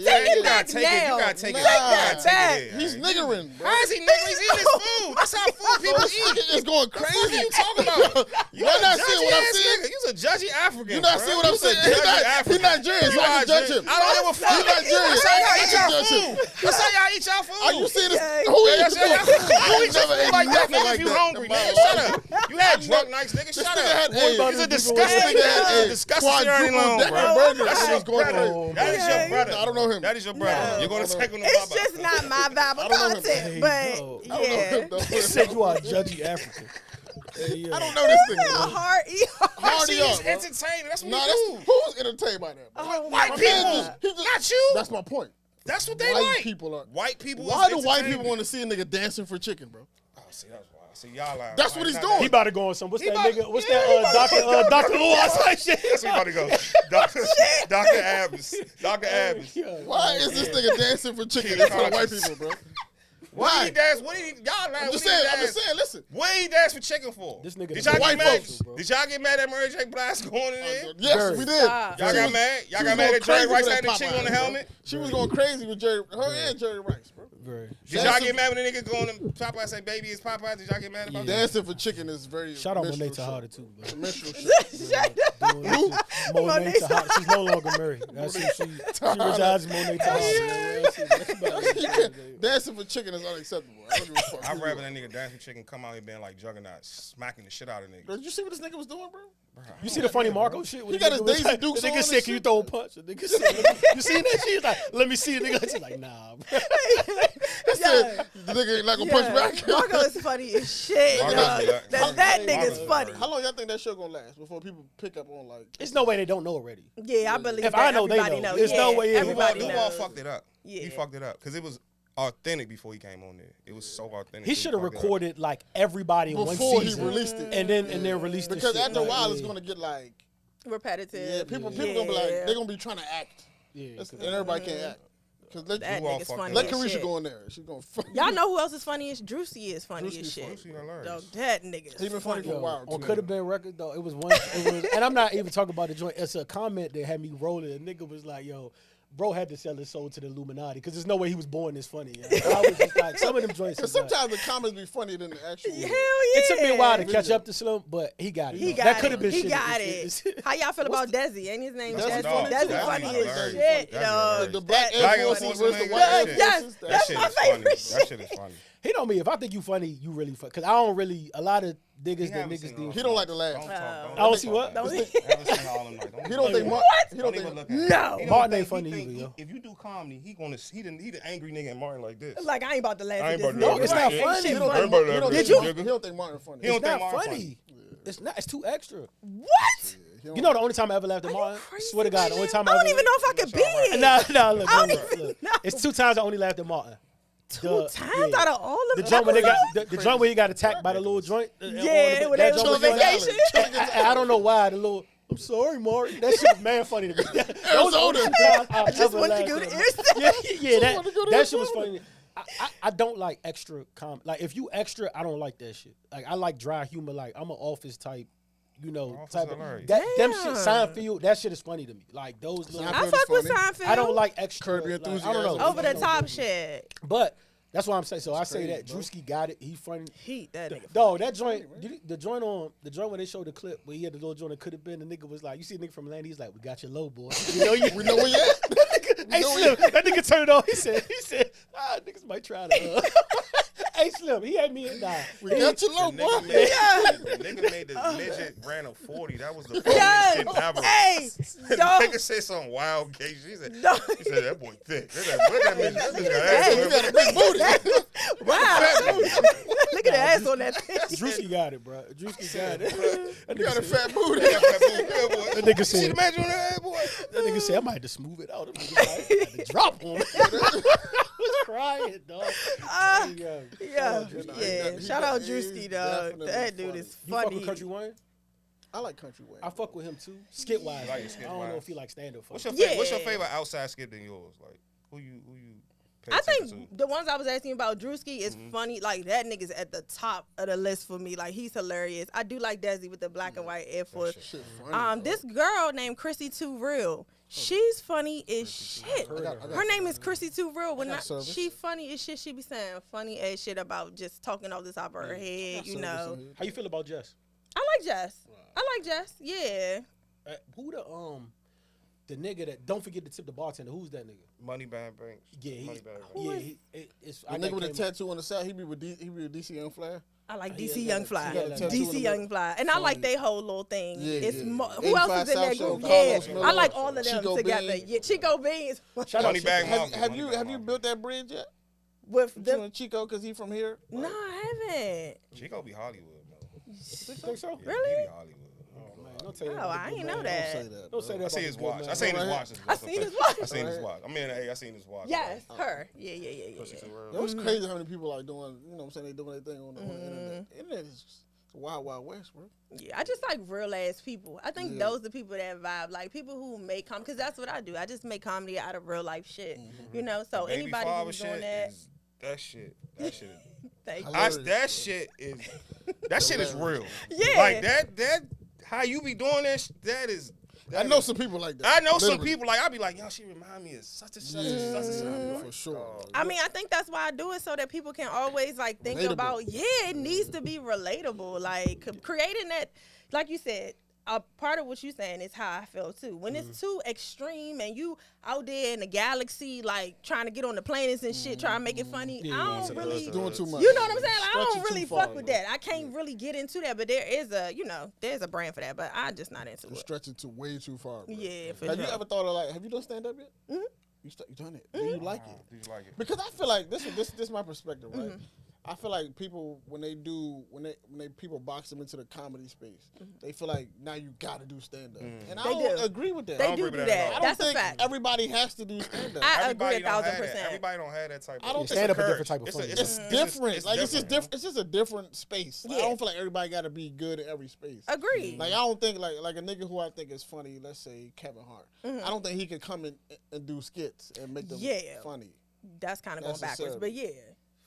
S4: yeah,
S3: Take
S4: you
S3: it back
S1: take it. You
S3: now.
S1: gotta take it.
S4: Nah.
S1: You gotta take
S3: back.
S1: it.
S4: he's niggering, bro.
S1: How is he nigga? He's eating his food. That's how food people
S4: This
S1: eat.
S4: nigga is going
S1: What
S4: crazy.
S1: are you talking about?
S4: You're not seeing what I'm
S1: Judgy-ass
S4: saying.
S1: nigga. You's a judgy African.
S4: You not
S1: bro.
S4: seeing what I'm
S1: You's a
S4: saying. He's
S1: judgy African.
S4: Nigerian, so
S1: You
S4: I can
S1: are
S4: judge
S1: Judgy.
S4: him.
S1: I don't give a fuck.
S4: He's Nigerian.
S1: That's how y'all eat y'all
S4: judge him.
S1: food. That's how y'all eat y'all food.
S4: Are you seeing this?
S3: Yeah.
S4: Who
S1: That's
S4: eats
S1: how y'all
S4: food?
S1: You eat your
S4: never
S1: food
S4: ate
S1: like that,
S4: nothing
S1: nigga,
S4: like
S1: if you
S4: that.
S1: hungry, nigga. Shut up. You had drunk nights, nigga.
S4: This
S1: Shut
S4: nigga
S1: up.
S4: had
S1: He's a disgusting
S4: nigga had
S1: nigga.
S4: a
S1: Disgusting Sierra Leone,
S4: quadruple
S1: bro.
S4: burger.
S1: That's
S4: That
S1: your
S4: was going
S1: brother.
S4: crazy.
S1: That is your brother.
S4: I don't know him.
S1: That is your brother.
S3: No.
S1: You're going to take him to
S3: It's
S1: Baba.
S3: just not my vibe of
S4: I don't know him.
S3: content,
S2: Hey,
S3: but
S2: no.
S4: I don't know
S3: yeah.
S4: him, though.
S2: He said you are a judgy African. Hey,
S4: I don't know this nigga.
S3: A
S4: bro.
S3: hard
S4: Hard
S1: See,
S4: ER,
S1: he's
S4: bro.
S1: entertaining. That's what
S4: Nah,
S1: he do.
S4: who's entertained by that, bro?
S3: Oh,
S1: White
S3: my
S1: people.
S3: God.
S4: He just-
S1: Not you.
S4: That's my point.
S1: That's what they
S4: White
S1: like.
S4: people are.
S1: White people.
S4: Why
S1: is
S4: do white people
S1: entertainment.
S4: want to see a nigga dancing for chicken, bro?
S1: Oh, see, that's why. See, y'all lying.
S4: That's what he's
S1: Not
S4: doing.
S2: He about to go on some. What's
S1: He
S2: that
S1: about-
S2: nigga? What's
S1: yeah, he
S2: that?
S1: about
S2: Dr. Lewis type shit.
S1: That's where he about to go. Dr. Abbas. Dr. Abbas.
S2: Yeah.
S4: Why is this nigga dancing for chicken in front of white people, bro?
S1: What
S4: Why?
S1: did he dance? What did he? Y'all lying.
S4: I'm just saying, listen.
S1: What did he dance for chicken for?
S2: This nigga
S1: Did y'all
S4: white
S1: get mad?
S4: folks,
S2: bro.
S1: Did y'all get mad at Mary J. Blige going in there?
S4: Yes,
S2: Very.
S4: we did.
S3: Stop.
S1: Y'all
S4: She
S1: got
S4: was-
S1: mad? Y'all
S4: she
S1: got
S4: was
S1: mad
S4: going
S1: at Jerry
S4: crazy
S1: Rice
S4: with
S1: had the
S4: that
S1: chick
S4: Popeyes,
S1: on the
S4: bro.
S1: helmet?
S4: She was going crazy with Jerry, her and Jerry Rice, bro.
S2: Very.
S1: Did y'all get mad when the nigga going to Popeye say baby is Popeye? Did y'all get mad about that?
S4: Dancing for chicken is very.
S2: Shout out
S4: minstrel
S2: Monet
S4: shit.
S2: Tejada too, bro.
S4: It's a minstrel shit.
S2: Monet
S3: Monet
S2: Tejada. She's no longer married. That's who she resides in Monet Tejada.
S4: Dancing for chicken is unacceptable. I don't give a fuck.
S1: I'd rather that nigga dance for chicken come out here being like Juggernaut, smacking the shit out of niggas.
S4: Did you see what this nigga was doing, bro?
S2: You see the funny Marco shit?
S4: He got his Daisy Dukes
S2: The
S4: on
S2: nigga
S4: and
S2: said, "Can you
S4: shit.
S2: throw a punch?" The nigga said, "You seen that shit?" He's like, "Let me see." The nigga she's like, "Nah." Bro.
S4: He said, the nigga ain't not gonna punch back.
S3: Marco is funny as shit.
S1: Marco's
S3: dog.
S1: black.
S3: That nigga's
S1: Marco's
S3: funny.
S1: black.
S4: How long y'all think that show gonna last before people pick up on like?
S2: There's no way they don't know already.
S3: Yeah, I believe
S2: If
S3: that
S2: I know, they
S3: everybody
S2: know.
S3: knows.
S2: There's
S3: yeah,
S2: no way
S3: everybody
S1: Duval
S3: knows.
S1: fucked it up. He
S3: Yeah.
S1: fucked it up because it was authentic before he came on there. It was so authentic.
S2: He should have recorded like everybody in one
S4: Before he
S2: season,
S4: released it.
S2: and then released the
S4: Because
S2: shit.
S4: after a
S2: Like,
S4: while,
S2: yeah.
S4: it's gonna get like
S3: repetitive.
S4: Yeah, people gonna be like, they're gonna be trying to act.
S2: Yeah,
S4: And everybody can't act. Cause let
S3: That
S1: You all
S3: nigga's
S1: fucked
S3: funny
S1: up.
S4: let
S3: as
S4: Carisha
S3: shit.
S4: go in there. She's gonna fuck.
S3: Y'all know who else is funny? Drewski is funny
S4: Drewski's
S3: as shit.
S1: Drewski hilarious.
S3: Dog, that nigga
S4: He
S3: is
S4: been funny
S3: funny.
S4: for a while.
S2: on
S4: too.
S2: Could Have Been record though. It was one. And I'm not even talking about the joint. It's a comment that had me rolling. A nigga was like, "Yo, bro had to sell his soul to the Illuminati because there's no way he was born this funny." Yeah. I was just like, some of them joints.
S4: Cause
S2: is like-
S4: sometimes the comments be funnier than the actual.
S3: Hell yeah.
S2: it took me a while to catch up to Slim, but he got it.
S3: He
S2: though.
S3: got
S2: that
S3: it.
S2: could have been
S3: He
S2: shit.
S3: got
S2: It's-
S3: it. How y'all feel about Desi? Ain't his name
S4: Desi
S3: Desi?
S4: funny
S3: Desi
S4: too.
S3: funny
S1: Desi
S3: as
S1: hilarious.
S3: shit,
S1: Desi
S3: dog.
S1: hilarious.
S4: The black
S3: That-
S4: Air
S1: Black
S4: Forces
S1: Air Force
S4: versus the
S1: nigga,
S4: white
S1: that
S4: Air
S1: shit-
S4: Forces.
S1: That
S3: That's
S1: shit
S3: my
S1: is funny.
S3: favorite
S1: That shit is funny.
S2: He know me. If I think you funny, you really funny. Because I don't really a lot of niggas that
S1: haven't
S2: niggas
S1: seen
S2: do.
S1: all
S4: He don't like to laugh.
S1: Don't talk.
S2: I don't see what?
S3: Don't
S1: Haven't seen all them. Like,
S4: He don't think Martin. He
S1: Don't
S4: don't
S1: even
S4: think.
S1: look at
S3: No.
S1: him. He don't
S2: Martin
S1: think-
S2: ain't funny
S1: he think
S2: either, yo.
S1: If you do comedy, he the angry nigga and Martin like this.
S3: Like, I ain't about to laugh
S1: I
S3: at
S1: ain't
S3: this.
S1: about to laugh
S3: nigga.
S2: it's
S1: at
S2: not
S1: this
S2: funny.
S1: shit.
S2: He
S4: He
S2: don't
S4: don't
S1: Everybody
S4: think,
S1: laugh
S4: he
S1: at
S4: don't
S1: this
S3: Did
S4: think,
S3: you?
S1: nigga.
S4: he don't think Martin funny.
S1: He don't
S2: It's
S1: think
S2: not
S1: Martin
S2: funny. It's not. It's too extra.
S3: What?
S2: You know the only time I ever laughed at
S3: Are you
S2: Martin?
S3: crazy,
S2: Swear to God, the only time
S3: I
S2: I
S3: don't
S2: ever
S3: even know if I could be it.
S2: Nah, look,
S3: I don't
S2: look,
S3: even
S2: look.
S3: know.
S2: It's 2 times I only laughed at Martin.
S3: Two times out of all of
S2: The
S3: them.
S2: joint where they got the joint where he got attacked by the little joint.
S3: Yeah, when
S2: that
S3: they was
S2: joint
S3: on
S2: funny.
S3: vacation.
S2: I don't know why the little. I'm sorry, Martin. That shit was man funny to me. That was the only
S4: Arizona.
S2: time I
S3: just
S2: ever
S3: wanted to
S2: laughed
S3: go
S2: at
S3: to
S2: him.
S3: Arizona.
S2: Yeah,
S4: wanted to go to
S2: that shit was
S4: Arizona.
S2: funny. I don't like extra like if you extra, I don't like that shit. Like I like dry humor. Like I'm an office type,
S1: Office
S2: type of
S1: hilarious.
S2: them shit.
S3: Damn.
S2: Seinfeld, that shit is funny to me. Like those little.
S4: Seinfeld
S3: I
S4: is
S3: fuck with
S4: funny.
S3: Seinfeld.
S2: I don't like extra.
S4: Curb Your
S2: like, I don't know.
S4: Enthusiasm.
S3: over the top shit.
S2: But that's why I'm saying. So I say
S4: crazy,
S2: that
S4: bro.
S2: Drewski got it. He funny.
S3: Heat that nigga.
S2: Dog, that joint, the joint when they showed the clip where he had the little joint that could have been, the nigga was like, you see the nigga from Atlanta, he's like, we got your low, boy. You know,
S4: We know where you at.
S2: hey, Slim, that nigga turned on. He said, niggas might try to. Hey, Slim, he had me in nah.
S4: We got your
S1: The
S4: low boy.
S1: nigga made, the nigga made the midget ran a 40. That was the funniest
S3: Yes.
S1: shit ever.
S3: Hey,
S1: The
S3: dog.
S1: nigga said some wild case. He said,
S3: Dog.
S1: that boy thick. That midget got ass
S3: Hey.
S1: on
S4: You
S1: him.
S4: got a big booty.
S3: Wow. Look at the ass on that thing.
S2: Drewski got it, bro. Drewski got it. That
S4: You got a
S2: nigga said,
S4: fat booty.
S2: that nigga
S1: See
S2: said,
S1: the magic on that boy?
S2: that nigga said, I might have to smooth it out. That nigga like, had to drop on me. I was crying, dog.
S3: Yeah,
S4: he
S3: Shout out
S4: he's
S3: Drewski, dog.
S4: definitely
S3: That dude
S4: funny.
S3: is
S2: You fuck
S3: funny.
S2: with Country Wayne?
S4: I like Country Wayne.
S2: I fuck with him too. Skit wise.
S1: Like
S2: I
S1: skit
S2: don't know
S1: wise.
S2: if he like stand up.
S1: What's your
S3: Yeah.
S1: favorite? What's your favorite outside skit than yours? Like who you pay
S3: I
S1: attention
S3: think the ones I was asking about Drewski is funny. Like that nigga's at the top of the list for me. Like he's hilarious. I do like Desi with the black and white Air Force.
S4: Shit funny, bro.
S3: This girl named Chrissy Too Real. She's funny as shit.
S4: I got
S3: Her name is Chrissy Too Real. When
S4: got
S3: I,
S4: service.
S3: she funny as shit. She be saying funny as shit about just talking all this out of her head. You know.
S2: How you feel about Jess?
S3: I like Jess. I like Jess. Yeah.
S2: Who the nigga that don't forget to tip the bartender? Who's that nigga?
S1: Money Bad Banks.
S2: Yeah, he,
S1: Money Bad Banks.
S3: Who
S2: yeah.
S3: is-
S2: It's
S4: The nigga with the tattoo on the side, he be with DC Young Flair.
S3: I like
S2: He
S3: DC
S2: got
S3: Young
S2: a-
S3: Fly.
S2: he got a tattoo
S3: DC
S4: on
S3: Young
S4: the-
S3: Fly. And I like
S4: funny.
S3: they whole little thing.
S4: Yeah,
S3: It's
S4: yeah.
S3: who else
S4: 85
S3: is in that
S4: South Show,
S3: group?
S4: Carlos
S3: Yeah.
S4: Miller,
S3: I like all of them
S4: Chico
S3: together.
S4: Bean.
S3: Yeah, Chico Beans.
S2: Shout
S1: Money
S2: out
S1: Bag
S2: Chico.
S1: Mafia.
S4: Have
S1: Money
S4: you
S1: Bag Mafia.
S4: built that bridge yet?
S3: With
S4: You
S3: them.
S4: and Chico, cause he from here.
S3: No, I haven't.
S1: Chico be Hollywood, man.
S2: You think so?
S1: Yeah,
S3: Really?
S1: He be Hollywood.
S2: Man, don't say that.
S3: Oh, I ain't know that.
S4: Don't say that.
S2: Don't say that.
S1: I
S2: about
S1: seen his
S2: the good
S1: watch.
S2: man.
S1: I seen his
S4: Right.
S1: watch.
S3: I seen his watch.
S1: I seen his watch. I mean, hey, I seen his watch.
S3: Yes, her. Yeah.
S4: It was crazy how many people like doing, you know what I'm saying, they doing their thing on the internet. Internet is just wild, wild west, bro.
S3: Yeah, I just like real ass people. I think
S4: Yeah.
S3: those are the people that vibe. Like people who make comedy, because that's what I do. I just make comedy out of real life shit. You know, so
S1: Baby
S3: anybody
S1: father
S3: who's doing
S1: shit
S3: that,
S1: is that shit. That shit.
S3: thank you.
S4: Hilarious.
S1: That shit is real.
S3: Yeah.
S1: Like that. How you be doing that? That is.
S4: I know some people like that.
S1: I know some
S4: Literally.
S1: people like I be like, yo, she remind me of such and such and such and such. I be like,
S4: For sure.
S3: I mean, I think that's why I do it so that people can always like think
S4: Relatable.
S3: about. Yeah, it needs to be relatable. Like creating that, like you said. A part of what you're saying is how I feel too. When it's too extreme and you out there in the galaxy, like trying to get on the planets and shit, trying to make it funny, I don't really.
S4: Doing too much.
S3: You know what I'm saying? Like, I
S4: Stretching
S3: don't really
S4: too far,
S3: fuck with that. I can't really get into that, but there is a, there's a brand for that, but I'm just not into
S4: You're
S3: it.
S4: stretching to way too far. Bro.
S3: Yeah, for
S4: Have
S3: sure.
S4: you ever thought of like, have you done stand up yet? Mm-hmm. You done it? Do you like
S1: oh,
S4: it?
S1: do you like it?
S4: Because I feel like this is my perspective, right? I feel like people when they people box them into the comedy space, they feel like now you got to do stand up, and I don't agree with that.
S3: They
S1: don't
S3: do
S1: agree
S3: do
S1: with that at
S3: that.
S1: all.
S3: That's a
S4: think
S3: fact.
S4: everybody has to do stand up.
S3: I agree
S1: Everybody don't have
S3: 1,000%.
S1: that. Everybody don't have that type of.
S4: I don't
S1: it's
S4: think
S2: stand up a
S1: courage.
S2: different type of funny.
S4: It's different. It's just
S1: different.
S4: different. It's just a different space. Like, I
S3: Yeah.
S4: don't feel like everybody got to be good at every space.
S3: Agreed.
S4: Like I don't think like a nigga who I think is funny. Let's say Kevin Hart. I don't think he could come in and do skits and make them funny.
S3: That's kind of going backwards,
S4: Necessarily.
S3: but yeah.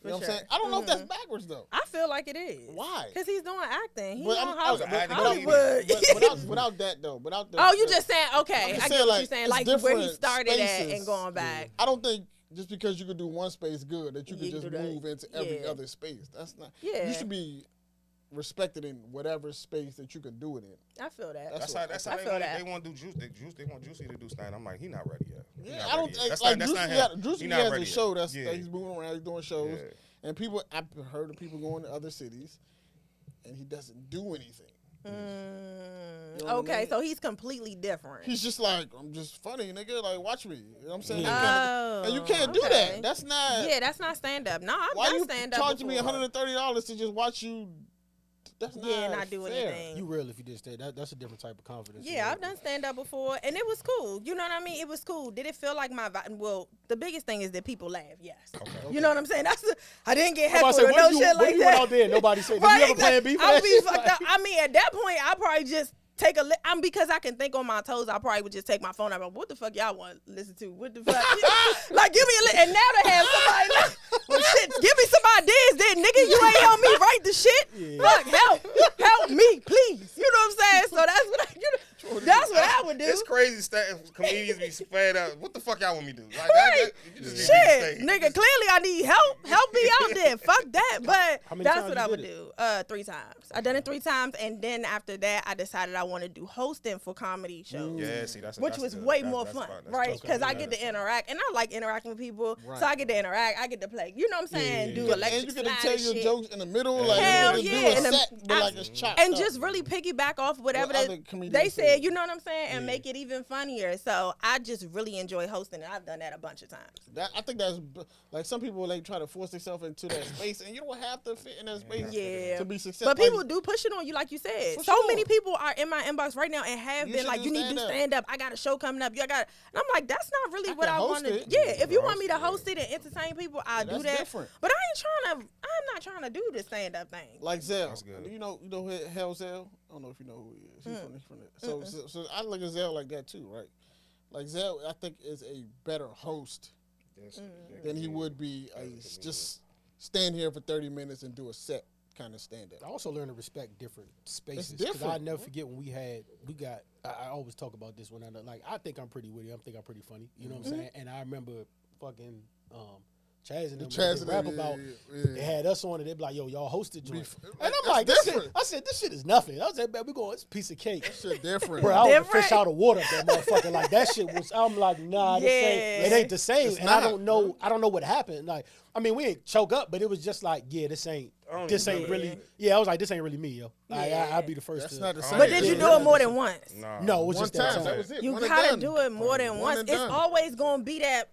S4: You know what I'm saying? I don't know if that's backwards though.
S3: I feel like it is.
S4: Why?
S3: Because he's doing acting. He's
S4: But
S3: on
S4: I'm-
S3: Hollywood.
S1: but-
S3: Hollywood.
S4: without that though, without the.
S3: Oh, you just saying, okay.
S4: I'm just
S3: I
S4: saying,
S3: get what
S4: like,
S3: you're saying.
S4: it's
S3: Like where he
S4: different
S3: started at
S4: spaces.
S3: and going back.
S4: I don't think just because you could do one space good that you
S3: You
S4: could
S3: can
S4: just
S3: do that.
S4: move into every
S3: Yeah.
S4: other space. That's not.
S3: Yeah.
S4: You should be respected in whatever space that you can do it in.
S3: I feel that.
S1: That's
S4: what-
S1: how
S3: I
S1: they
S3: feel
S1: want.
S3: that.
S1: They want to do juice. They want Juicy to do stand. I'm like, he not ready yet. He
S4: Yeah,
S1: not
S4: I don't
S1: ready yet.
S4: think
S1: That's
S4: like
S1: not
S4: Drewski
S1: him.
S4: Drewski
S1: He not
S4: has
S1: ready
S4: a show
S1: yet.
S4: that's
S1: Yeah.
S4: that he's moving around, he's doing shows,
S1: Yeah.
S4: and people I've heard of people going to other cities, and he doesn't do anything. You know what I
S3: Okay,
S4: mean?
S3: so he's completely different.
S4: He's just like, I'm just funny, nigga. Like, watch me. You know what I'm saying?
S3: Oh,
S4: And you can't do
S3: okay.
S4: that. That's not.
S3: Yeah, that's not stand up. No, I've
S4: Why
S3: done
S4: you
S3: stand up.
S4: charging me
S3: before.
S4: $130 to just watch you? That's not.
S3: Yeah, not do
S4: fair.
S3: anything.
S2: You real if you did stand. That's a different type of confidence.
S3: Yeah, I've done stand up before, and it was cool. You know what I mean? It was cool. Did it feel like my vibe? Well, the biggest thing is that people laugh. Yes. You know what I'm saying? I didn't get
S2: I'm about
S3: heckled
S2: to say,
S3: or no
S2: what
S3: shit
S2: you
S3: like
S2: went
S3: that.
S2: out there and nobody said, did
S3: Right,
S2: you ever plan B for
S3: I'll
S2: that
S3: be
S2: shit?
S3: fucked up. I mean, at that point, I probably just take a. Because I can think on my toes, I probably would just take my phone out. What the fuck y'all want to listen to? What the fuck? Like, give me a. And now to have somebody like, well, shit, give me some ideas, then, nigga. You ain't help me write the shit. Fuck, help me, please. You know what I'm saying? So that's what that's what I would do.
S1: It's crazy. Comedians be fed up. What the fuck y'all want me to do? Like,
S3: Right.
S1: you just need to
S3: Shit,
S1: stay.
S3: nigga, clearly I need help. Help me out there. Fuck that. But
S2: How many
S3: that's
S2: times
S3: what
S2: you
S3: I would
S2: did
S3: do. 3 times. I done it 3 times, and then after that, I decided I want to do hosting for comedy shows.
S1: Yeah, see, that's
S3: Which
S1: that's
S3: was
S1: good.
S3: way
S1: That's-
S3: more
S1: that's
S3: fun,
S1: fun. That's
S3: right?
S1: good.
S3: Because I
S1: Yeah,
S3: get
S1: that's
S3: to interact, and I like interacting with people.
S4: Right.
S3: So I get to interact. I get to play. You know what I'm saying? Do electric
S4: And you get to
S3: slide
S4: tell
S3: and
S4: your
S3: shit.
S4: jokes in the middle, like
S3: Hell
S4: you get to
S3: yeah.
S4: do
S3: And
S4: a set, but like it's chopped
S3: And
S4: up.
S3: just really piggyback off whatever
S4: What other
S3: that
S4: comedians
S3: they
S4: say.
S3: said, you know what I'm saying, and make it even funnier. So I just really enjoy hosting, and I've done that a bunch of times.
S4: I think that's like some people like try to force themselves into that space, and you don't have to fit in that space
S3: Yeah.
S4: to be successful.
S3: But people do push it on you, like you said.
S4: For
S3: So
S4: sure.
S3: many people are in my inbox right now and have
S4: You
S3: been
S4: should
S3: like,
S4: do
S3: "You need to do
S4: stand-up.
S3: stand up. I got a show coming up. You got." And I'm like, "That's not really
S4: I
S3: what
S4: can
S3: I
S4: host
S3: want to."
S4: it.
S3: Yeah, if you want
S1: Host
S3: me to
S1: it,
S3: host it and entertain people, I'll do
S4: That's
S3: that.
S4: different.
S3: But I'm not trying to do the stand up thing.
S4: Like Zell.
S1: That's good.
S4: You know who Hell Zell? I don't know if you know who he is. He's from it. So I look at Zell like that too, right? Like Zell, I think is a better host than he would be just stand here for 30 minutes and do a set kind of stand up.
S2: I also learned to respect different spaces.
S4: different.
S2: I never forget when I always talk about this when I think I'm pretty witty. I think I'm pretty funny. You know what I'm saying? And I remember fucking Chaz and them
S4: Chaz
S2: they
S4: and
S2: rap
S4: them,
S2: about.
S4: yeah.
S2: They had us on it. They be like, "Yo, y'all hosted joint," and I'm
S4: That's
S2: like, "This shit."
S4: different.
S2: I said, "This shit is nothing." I was like, "Man, we going. It's a piece of cake."
S4: Shit different.
S2: Bro, I was a
S3: Different.
S2: fish out of water. That motherfucker, like that shit was. I'm like, nah, this ain't. It
S3: Yeah.
S2: ain't the same.
S4: It's
S2: And I
S4: not,
S2: don't know. I don't know what happened. Like, I mean, we ain't choke up, but it was just like, yeah, this ain't.
S1: don't
S2: This
S1: even
S2: ain't
S1: know.
S2: really. Yeah, I was like, this ain't really me, yo.
S3: Yeah.
S2: I'll be the first.
S4: That's
S2: to,
S4: not the same.
S3: But did you do it more than once?
S1: Nah.
S2: No, it was
S4: One
S2: just
S4: time.
S2: that
S4: That
S2: time.
S4: was it.
S3: You
S4: One and
S3: gotta
S4: done.
S3: do it more than
S4: One
S3: once.
S4: and
S3: It's
S4: done.
S3: always gonna be that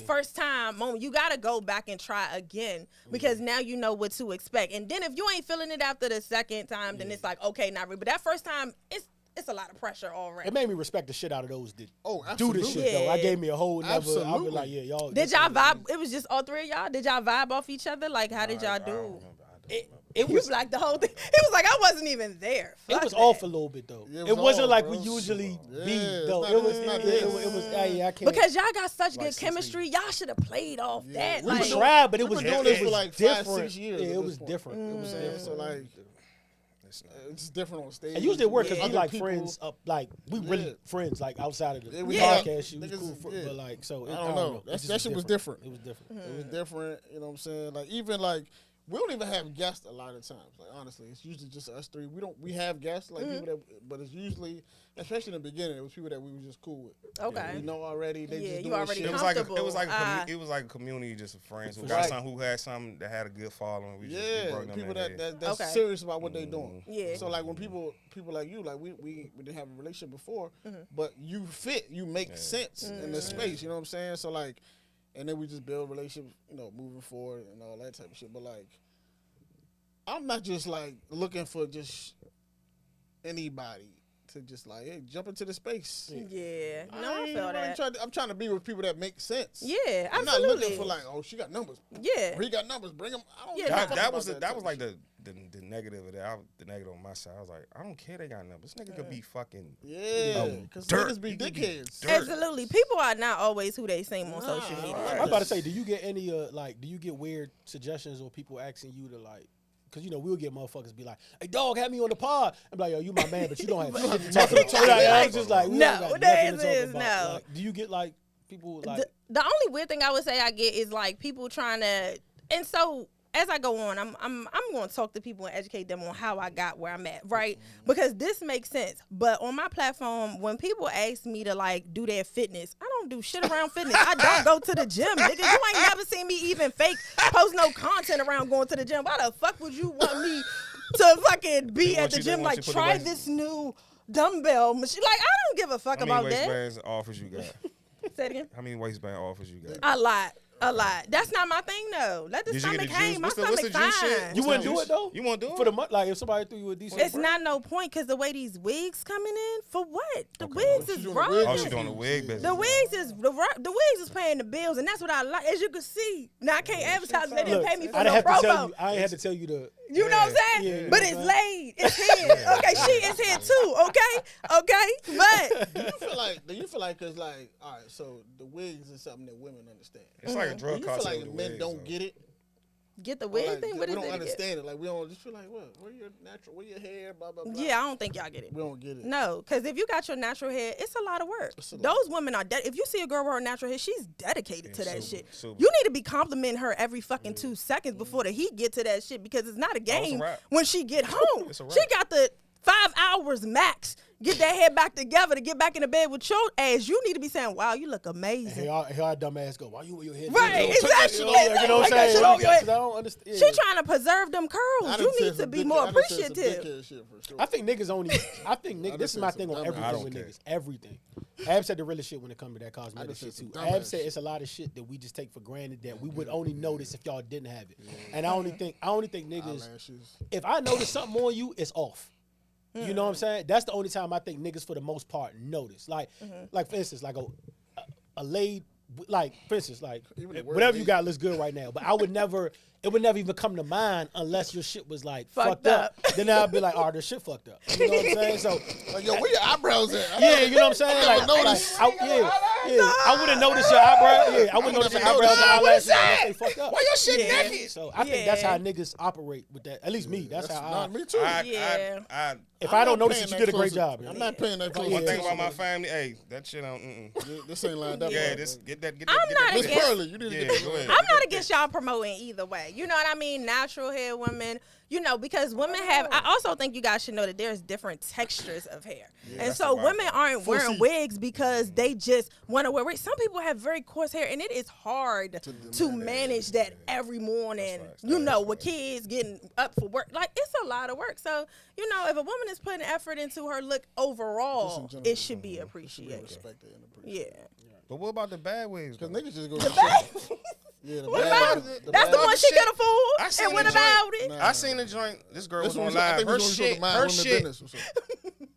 S3: first time moment. You gotta go back and try again because now you know what to expect. And then if you ain't feeling it after the second time, then it's like, okay, not really. But that first time, it's a lot of pressure already.
S2: It made me respect the shit out of those that
S4: Oh,
S2: do
S4: absolutely.
S2: this shit though. I
S3: Yeah.
S2: gave me a whole never. I'll be
S4: Absolutely.
S2: like, yeah, y'all.
S3: Did
S2: this
S3: y'all
S2: ain't
S3: vibe? It was just all 3 of y'all. Did y'all vibe off each other? Like, how did y'all
S1: I don't
S3: do?
S1: remember.
S2: It
S3: You
S2: was.
S3: like the whole thing. It was like I wasn't even there.
S2: It
S3: Fuck
S2: was
S3: that.
S2: off a little bit though.
S4: Yeah, it
S2: it
S4: was
S2: wasn't
S4: off,
S2: like
S4: bro.
S2: we usually
S4: Yeah,
S2: be
S4: it's
S2: though.
S4: not-
S2: It was.
S4: it's not
S2: It
S4: this.
S2: was. Hey, I can't.
S3: Because y'all got such
S1: Like
S3: good
S1: 16.
S3: chemistry. Y'all should have played off that.
S4: we
S3: Like,
S4: was doing-
S2: tried, but it
S4: we
S2: was
S4: been doing
S2: it
S4: this for
S2: was
S4: like 5,
S2: different.
S4: 6 years
S2: Yeah,
S4: at
S2: it
S4: this
S2: was
S4: point.
S2: different. It was
S4: Yeah,
S2: different.
S4: so like
S1: It's not.
S4: it's different on stage.
S2: And usually it worked because
S3: Yeah.
S2: we like
S4: Other people-
S2: friends up, like we really
S4: Yeah.
S2: friends, like outside of the
S4: Yeah, we
S2: podcast. Shit,
S4: got-
S2: it was
S4: niggas-
S2: cool,
S4: yeah.
S2: but like so.
S4: I don't know.
S2: It just
S4: That shit was different.
S2: It was different.
S4: It was different, you know what I'm saying? Like even like we don't even have guests a lot of times. Like honestly, it's usually just us 3. We have guests like people that, but it's usually, especially in the beginning, it was people that we were just cool with.
S3: Okay.
S4: We know already. They
S3: Yeah,
S4: just
S3: you
S4: doing
S3: already
S4: shit.
S1: It was like
S3: comfortable.
S1: it was like
S3: Ah.
S1: it was like a community just of friends who
S4: Right.
S1: got some who had something that had a good following. We
S4: Yeah,
S1: brought them
S4: people
S1: in
S4: that,
S1: there.
S4: that's
S3: Okay.
S4: serious about what they doing.
S3: Yeah.
S4: So like when people like you, like we didn't have a relationship before, but you fit, you make sense in the space. You know what I'm saying? So like and then we just build relationships, moving forward and all that type of shit. But like, I'm not just like looking for just anybody to just like, hey, jump into the space.
S3: Yeah. No, I feel that.
S4: I'm trying to be with people that make sense.
S3: Yeah,
S4: I'm
S3: absolutely.
S4: not looking for like, oh, she got numbers.
S3: Yeah.
S4: Or he got numbers. Bring them. I don't
S3: Yeah,
S4: give a
S3: no.
S4: fuck
S1: That
S4: about
S1: was
S4: type
S1: like
S4: of shit.
S1: the negative of that. The negative on my side. I was like, I don't care they got numbers. This nigga could be fucking
S4: Yeah, because
S1: dirt.
S4: niggas be
S1: He could be
S4: dickheads.
S1: dirt.
S3: Absolutely. People are not always who they seem on social media.
S2: I was about to say, do you get any do you get weird suggestions or people asking you to like? Because, we'll get motherfuckers be like, hey, dog, have me on the pod. I'm like, yo, you my man, but you don't have shit to talk about. I was just like, we
S3: No,
S2: don't got
S3: the
S2: nothing
S3: answer
S2: to talk
S3: is
S2: about.
S3: no.
S2: Like, do you get, like, people, like...
S3: The only weird thing I would say I get is like people trying to, and so as I go on, I'm going to talk to people and educate them on how I got where I'm at, right? Because this makes sense. But on my platform, when people ask me to like do their fitness, I don't do shit around fitness. I don't go to the gym, nigga. You ain't never seen me even fake post no content around going to the gym. Why the fuck would you want me to fucking be
S1: They
S3: at
S1: want
S3: the
S1: you- they
S3: gym
S1: want
S3: like
S1: you to put
S3: try
S1: the
S3: this new dumbbell machine? Like I don't give a fuck
S1: How many
S3: about that.
S1: waistbands offers you got?
S3: Say it again.
S1: How many waistband offers you got?
S3: A lot. That's not my thing though. Let the
S1: Did you get
S3: stomach
S1: the
S3: hang.
S1: juice?
S3: My
S1: What's the
S3: stomach
S1: juice shit?
S3: fine.
S2: You wouldn't do
S1: juice?
S2: it, though?
S1: You won't do it?
S2: For the month? Like, if somebody threw you a decent...
S3: It's not no point because the way these wigs coming in, for what? The wigs
S4: She
S3: is
S4: doing
S3: wrong.
S4: the wig
S1: Oh, she doing the wig business.
S3: The wigs is the wigs is paying the bills, and that's what I like. As you can see, now I can't advertise. They didn't
S2: Look,
S3: pay me for
S2: I
S3: no
S2: didn't have to tell
S3: promo.
S2: you. I ain't had to tell you the...
S3: You know what I'm saying?
S2: Yeah,
S3: But
S2: yeah.
S3: it's laid. It's here. Okay, she is here too. Okay. But
S4: Do you feel like, cause like, all right, so the wigs is something that women understand.
S1: It's like a
S4: Do
S1: drug
S4: you feel
S1: cartel.
S4: like
S1: with
S4: men
S1: wigs,
S4: don't
S1: though.
S4: get it?
S3: get the
S4: Or,
S3: wig
S4: like,
S3: thing. What
S4: we
S3: is
S4: don't
S3: it?
S4: understand it. Like we don't just feel like, what? Where your natural? Where your hair? Blah blah blah.
S3: Yeah, I don't think y'all get it.
S4: We don't get it.
S3: No, because if you got your natural hair, it's a lot of work.
S4: It's a lot.
S3: Those women are if you see a girl with her natural hair, she's dedicated to that
S1: super,
S3: shit.
S1: super.
S3: You need to be complimenting her every fucking 2 seconds before the heat get to that shit because it's not a game
S1: wrap.
S3: when she get home.
S1: It's a wrap.
S3: She got the 5 hours max. Get that hair back together to get back in the bed with your ass. You need to be saying, "Wow, you look amazing."
S2: Here our dumb ass go, why you with your head?
S3: Right,
S2: down?
S3: exactly.
S2: You know what I'm
S3: Take that
S2: saying?
S3: shit off your head.
S2: 'Cause I don't understand.
S3: She trying to preserve them
S4: I
S3: curls.
S4: done
S3: You
S4: said
S3: need to
S4: some
S3: be
S4: dick-
S3: more
S4: I done said some
S3: appreciative.
S4: dickhead shit for sure.
S2: I think niggas only. I think
S4: I
S2: this is
S4: just
S2: my
S4: said
S2: thing
S4: some
S2: on
S4: dumbass
S2: everything
S1: shit.
S2: with
S1: I don't
S2: niggas. Everything. Ab said the realest shit when it comes to that cosmetic
S4: just
S2: shit
S4: said
S2: too.
S4: some
S2: Ab
S4: dumbass
S2: said
S4: shit.
S2: it's a lot of shit that we just take for granted that we would only notice if y'all didn't have it. And I only think niggas.
S4: Eyelashes.
S2: If I notice something on you, it's off. You know what I'm saying? That's the only time I think niggas for the most part notice. Like for instance, like a laid, like for instance, like
S4: Even the word
S2: whatever you
S4: laid.
S2: got looks good right now. But it would never even come to mind unless your shit was like
S3: Fucked
S2: fucked up.
S3: up.
S2: Then I'd be like, oh, this shit fucked up. You know what I'm saying? So
S4: Like, yo, where your eyebrows at?
S2: yeah, you know what I'm saying?
S4: never
S2: Like,
S4: noticed.
S2: I wouldn't notice your eyebrow. Yeah, I wouldn't notice your
S4: never
S2: eyebrows and
S4: noticed.
S2: eyelashes unless they fucked up.
S1: Why your shit
S3: Yeah.
S1: naked?
S2: So I think that's
S3: Yeah.
S2: how niggas operate with that. At least me. That's how I.
S4: Not me too.
S3: Yeah.
S2: If
S4: I'm
S2: I don't
S4: not
S2: notice
S4: paying
S2: it, you
S4: that
S2: did a great
S4: close-
S2: job.
S4: I'm not paying that close.
S2: Yeah.
S1: One thing
S4: attention.
S1: about my family, hey, that shit on.
S4: This ain't lined up.
S1: Yeah,
S4: right.
S1: this get that.
S3: I'm not
S4: Miss
S3: against-
S4: Pearly, you need to
S1: Yeah,
S4: get that.
S1: go ahead.
S3: I'm not against y'all promoting either way. You know what I mean? Natural hair women, because women have, I also think you guys should know that there's different textures of hair. and
S1: that's
S3: so
S1: the
S3: women aren't wearing
S4: C.
S3: wigs because they just want to wear wigs. Some people have very coarse hair and it is hard to manage that every morning,
S1: facts.
S3: with kids getting up for work. Like, it's a lot of work. So, if a woman is putting effort into her look overall,
S4: Just in
S3: it
S4: general,
S3: should be
S4: Should be
S3: appreciated.
S4: respected and appreciated.
S3: Yeah.
S1: But what about the bad wigs?
S4: Because
S1: though?
S4: niggas just go. Yeah, the
S3: What
S4: bad-
S3: about
S4: the
S3: That's
S4: bad-
S3: the one she
S1: shit.
S3: could afford.
S1: I seen
S3: And what
S1: the joint.
S3: about it?
S4: Nah.
S1: I seen the joint. This girl
S4: This
S1: was
S4: one
S1: on
S4: I
S1: live.
S4: think
S1: Her
S4: this one
S1: shit.
S4: the mind
S1: Her
S4: women
S1: shit.
S4: business or something.